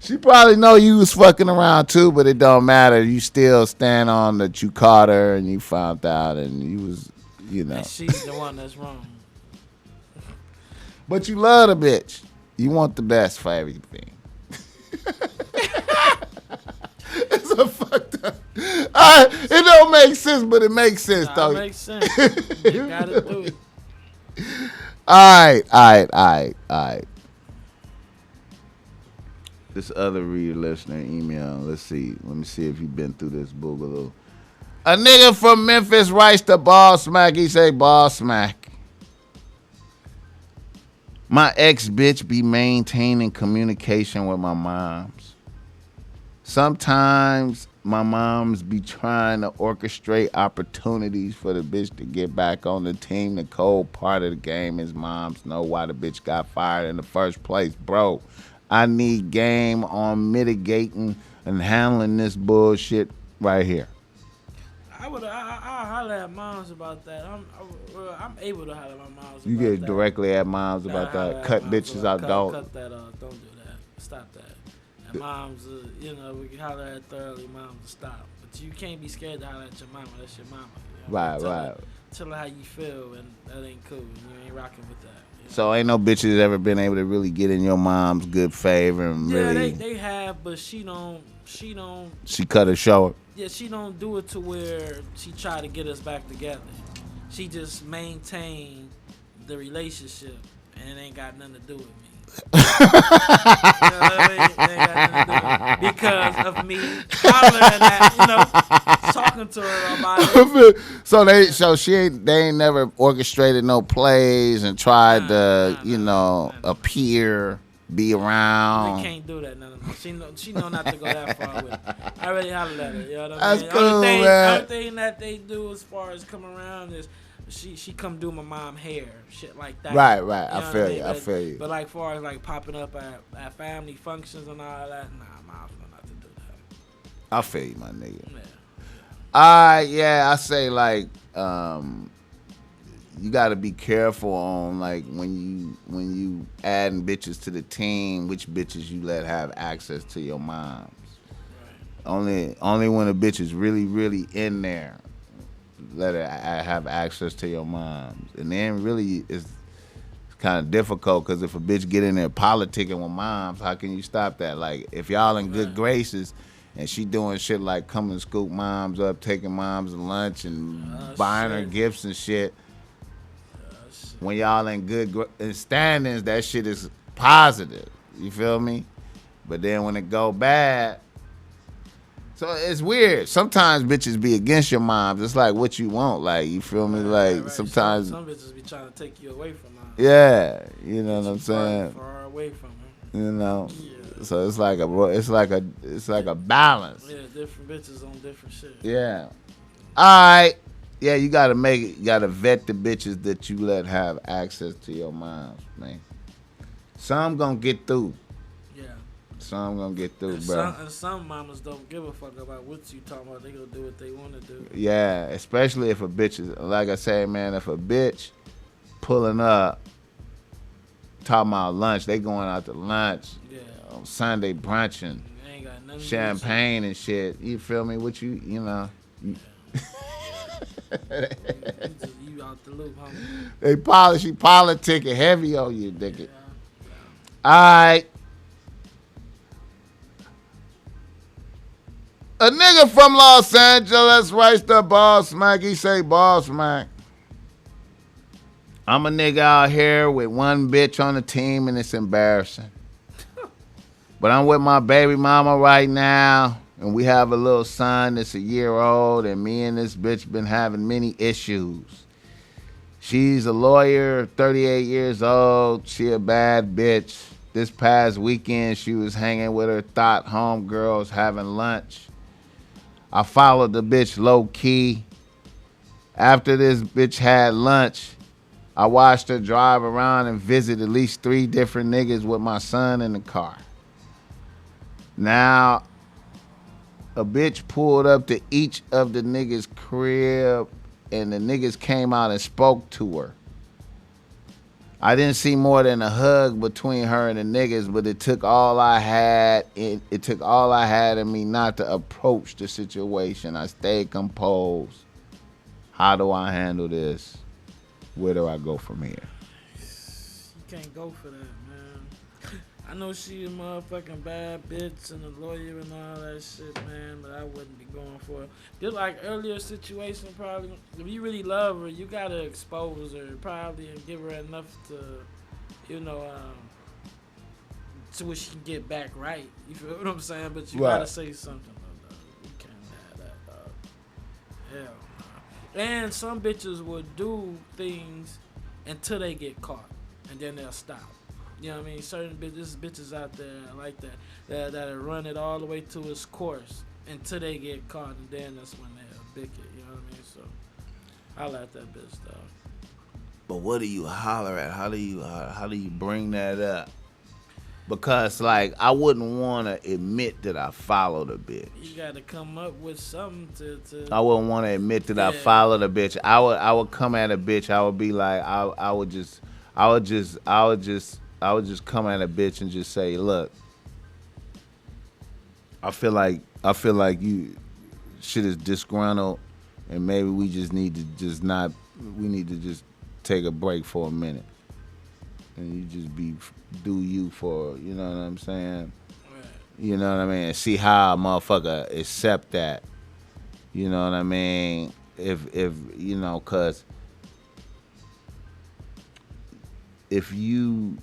She probably know you was fucking around too, but it don't matter. You still stand on that you caught her and you found out and you was, you know. And she's the one that's wrong. But you love the bitch. You want the best for everything. It's a fucked up. It don't make sense, but it makes sense, though. It makes sense. You gotta do it. All right. This other reader, listener, email. Let me see if you've been through this boogaloo. A nigga from Memphis writes to BossMack. He say, BossMack, my ex-bitch be maintaining communication with my moms. Sometimes my moms be trying to orchestrate opportunities for the bitch to get back on the team. The cold part of the game is moms know why the bitch got fired in the first place. Bro, I need game on mitigating and handling this bullshit right here. I holler at moms about that. I'm able to holler at my moms. You about get that. directly at moms about that. Cut bitches out, dog. Cut that off. Don't do that. Stop that. And moms, we can holler at thoroughly. Moms to stop. But you can't be scared to holler at your mama. That's your mama. You know? Right. Tell her how you feel, and that ain't cool. You ain't rocking with that. You know? So ain't no bitches ever been able to really get in your mom's good favor and really. Yeah, they have, but she don't. She cut her short. Yeah, she don't do it to where she try to get us back together. She just maintain the relationship, and it ain't got nothing to do with me. You know what I mean? It ain't got nothing to do with me. Because of me hollering at, talking to her about it. So they ain't never orchestrated no plays and tried to appear, be around. They can't do that. No. She know not to go that far with it. I already hollered at her. You know what I mean? That's cool, man. Only thing that they do as far as come around is she come do my mom hair, shit like that. Right. You know I feel you. But like far as like popping up at family functions and all that, mom's know not to do that. I feel you, my nigga. Yeah. I say like you got to be careful on like when you adding bitches to the team, which bitches you let have access to your moms. Right. Only when a bitch is really, really in there, let her have access to your moms. And then really it's kind of difficult because if a bitch get in there politicking with moms, how can you stop that? Like if y'all in good graces and she doing shit like coming to scoop moms up, taking moms to lunch and buying her gifts and shit. When y'all in good standings, that shit is positive. You feel me? But then when it go bad, so it's weird. Sometimes bitches be against your moms. It's like what you want. Like, you feel me? Right. Sometimes some bitches be trying to take you away from moms. Yeah, you know what I'm saying? Far away from her. You know. Yeah. So it's like a balance. Yeah, different bitches on different shit. Yeah. All right. Yeah, you gotta vet the bitches that you let have access to your moms, man. Some gonna get through. Yeah. Some gonna get through, bro. Some mamas don't give a fuck about what you talking about. They gonna do what they want to do. Yeah, especially if a bitch is, like I say, man, if a bitch pulling up, talking about lunch, they going out to lunch. Yeah. On Sunday brunching. Ain't got nothing champagne and shit. You feel me? What you know. Yeah. You out the loop, homie. She politicking heavy on you, nigga. Yeah. All right. A nigga from Los Angeles writes the BossMack. He say, BossMack, I'm a nigga out here with one bitch on the team and it's embarrassing. But I'm with my baby mama right now. And we have a little son that's a year old, and me and this bitch been having many issues. She's a lawyer, 38 years old. She a bad bitch. This past weekend, she was hanging with her thought homegirls having lunch. I followed the bitch low-key. After this bitch had lunch, I watched her drive around and visit at least 3 different niggas with my son in the car. Now, a bitch pulled up to each of the niggas' crib, and the niggas came out and spoke to her. I didn't see more than a hug between her and the niggas, but it took all I had. It took all I had in me not to approach the situation. I stayed composed. How do I handle this? Where do I go from here? You can't go for that, man. I know she a motherfucking bad bitch and a lawyer and all that shit, man, but I wouldn't be going for it. Just like earlier situation, probably, if you really love her, you gotta expose her, probably, and give her enough to, to where she can get back right. You feel what I'm saying? But you gotta say something, though. You can't have that, dog. Hell no. And some bitches will do things until they get caught, and then they'll stop. You know what I mean? Certain bitches out there like that'll run it all the way to its course until they get caught, and then that's when they'll bick it. You know what I mean? So I like that bitch, dog. But what do you holler at? How do you bring that up? Because, like, I wouldn't want to admit that I followed a bitch. You got to come up with something to. I wouldn't want to admit that I followed a bitch. I would come at a bitch. I would be like, I would just come at a bitch and just say, look, I feel like you shit is disgruntled, and maybe we just need to just take a break for a minute, and you just do you for, you know what I'm saying? Right. You know what I mean? See how a motherfucker accept that. You know what I mean? If you know, cause if you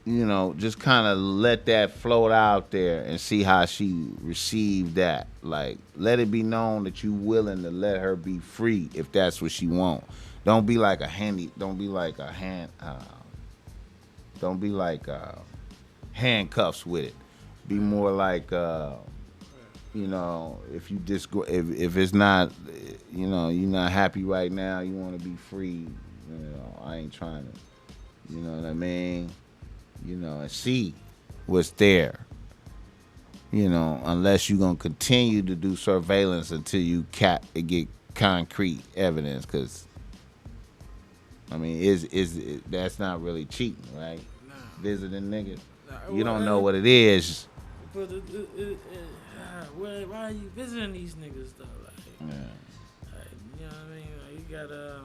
know, just kind of let that float out there and see how she received that. Like, let it be known that you willing to let her be free if that's what she want. Don't be like handcuffs with it. Be more like, you know, if it's not, you know, you're not happy right now, you want to be free. You know, I ain't trying to, you know what I mean? You know, and see what's there. You know, unless you're gonna continue to do surveillance until you get concrete evidence, because I mean, that's not really cheating, right? Nah. Visiting niggas, you don't know what it is. But why are you visiting these niggas though? Like, you know what I mean? Like, you gotta.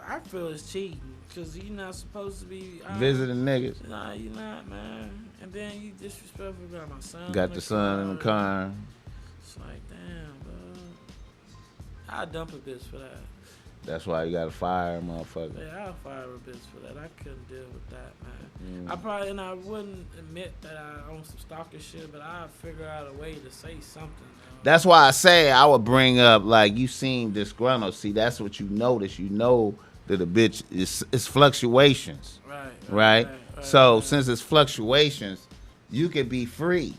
I feel it's cheating. Cause you're not supposed to be visiting niggas. Nah, you're not, man. And then you disrespectful. Got my son. Got the son in the car. It's like, damn, bro. I dump a bitch for that. That's why you gotta fire a motherfucker. Yeah, I'll fire a bitch for that. I couldn't deal with that, man. I wouldn't admit that I own some stalker shit, but I'd figure out a way to say something. That's why I say I would bring up, like, you seem disgruntled. See, that's what you notice. You know that a bitch is fluctuations. Right? So since it's fluctuations, you could be free.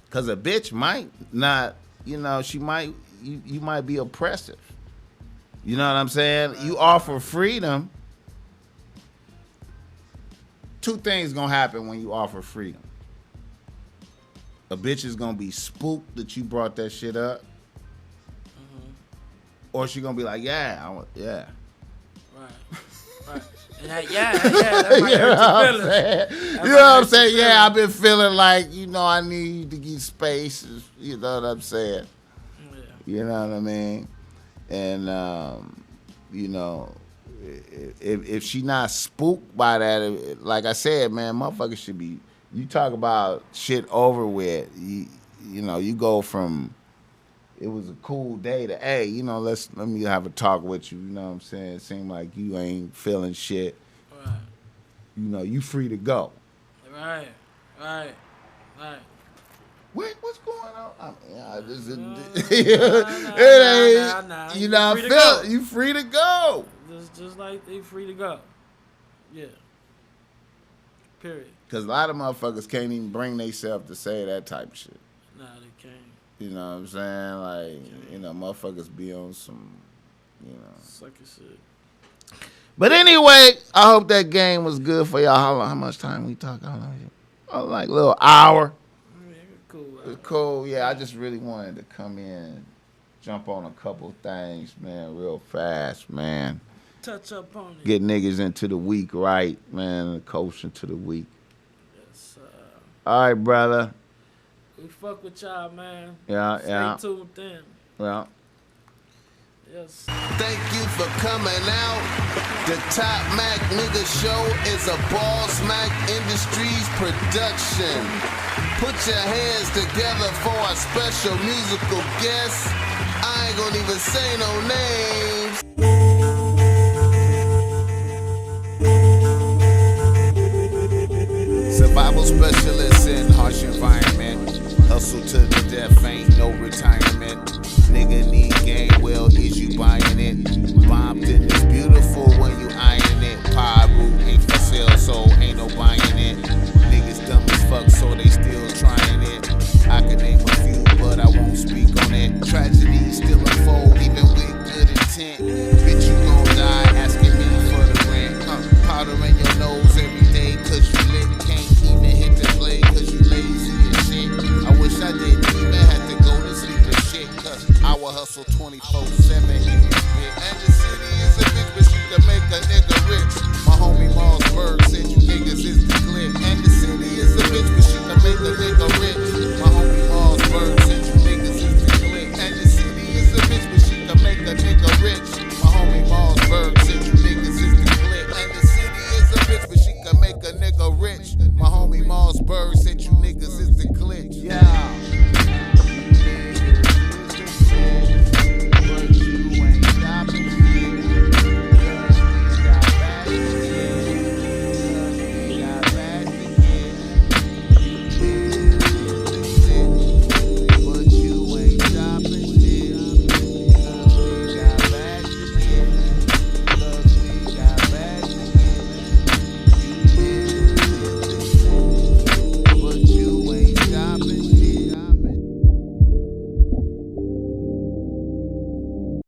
Cause a bitch might not, you know, you might be oppressive. You know what I'm saying? You offer freedom. Two things gonna happen when you offer freedom. A bitch is gonna be spooked that you brought that shit up. Mm-hmm. Or she gonna be like, yeah. Right. And that might hurt your feelings. You know what I'm saying? Yeah, I've been feeling like, you know, I need to get space. You know what I'm saying? Yeah. You know what I mean? And, you know, if she not spooked by that, like I said, man, motherfuckers should be, you talk about shit over with, you know, you go from, it was a cool day to, hey, you know, let me have a talk with you. You know what I'm saying? It seemed like you ain't feeling shit. Right. You know, you free to go. Right. What's going on? It ain't. You know, you free to go. Just like they free to go. Yeah. Period. Because a lot of motherfuckers can't even bring themselves to say that type of shit. Nah, they can't. You know what I'm saying? Like, you know, motherfuckers be on some, you know. Sucky shit. But anyway, I hope that game was good for y'all. How much time we talk? How long? Oh, like a little hour. Yeah, cool. It's cool. Yeah, I just really wanted to come in, jump on a couple things, man, real fast, man. Touch up on it. Get niggas into the week right, man, the coach into the week. Yes, sir. All right, brother. We fuck with y'all, man. Yeah. Stay tuned then. Yeah. Yes. Thank you for coming out. The Top Mac Nigga Show is a BossMack Industries production. Put your hands together for our special musical guest. I ain't gonna even say no names. Survival specialist in harsh environment. Hustle to the death, ain't no retirement. Nigga need game, well, is you buying it? Bombed in it's beautiful when you eyeing it. Pie root ain't for sale, so ain't no buying it.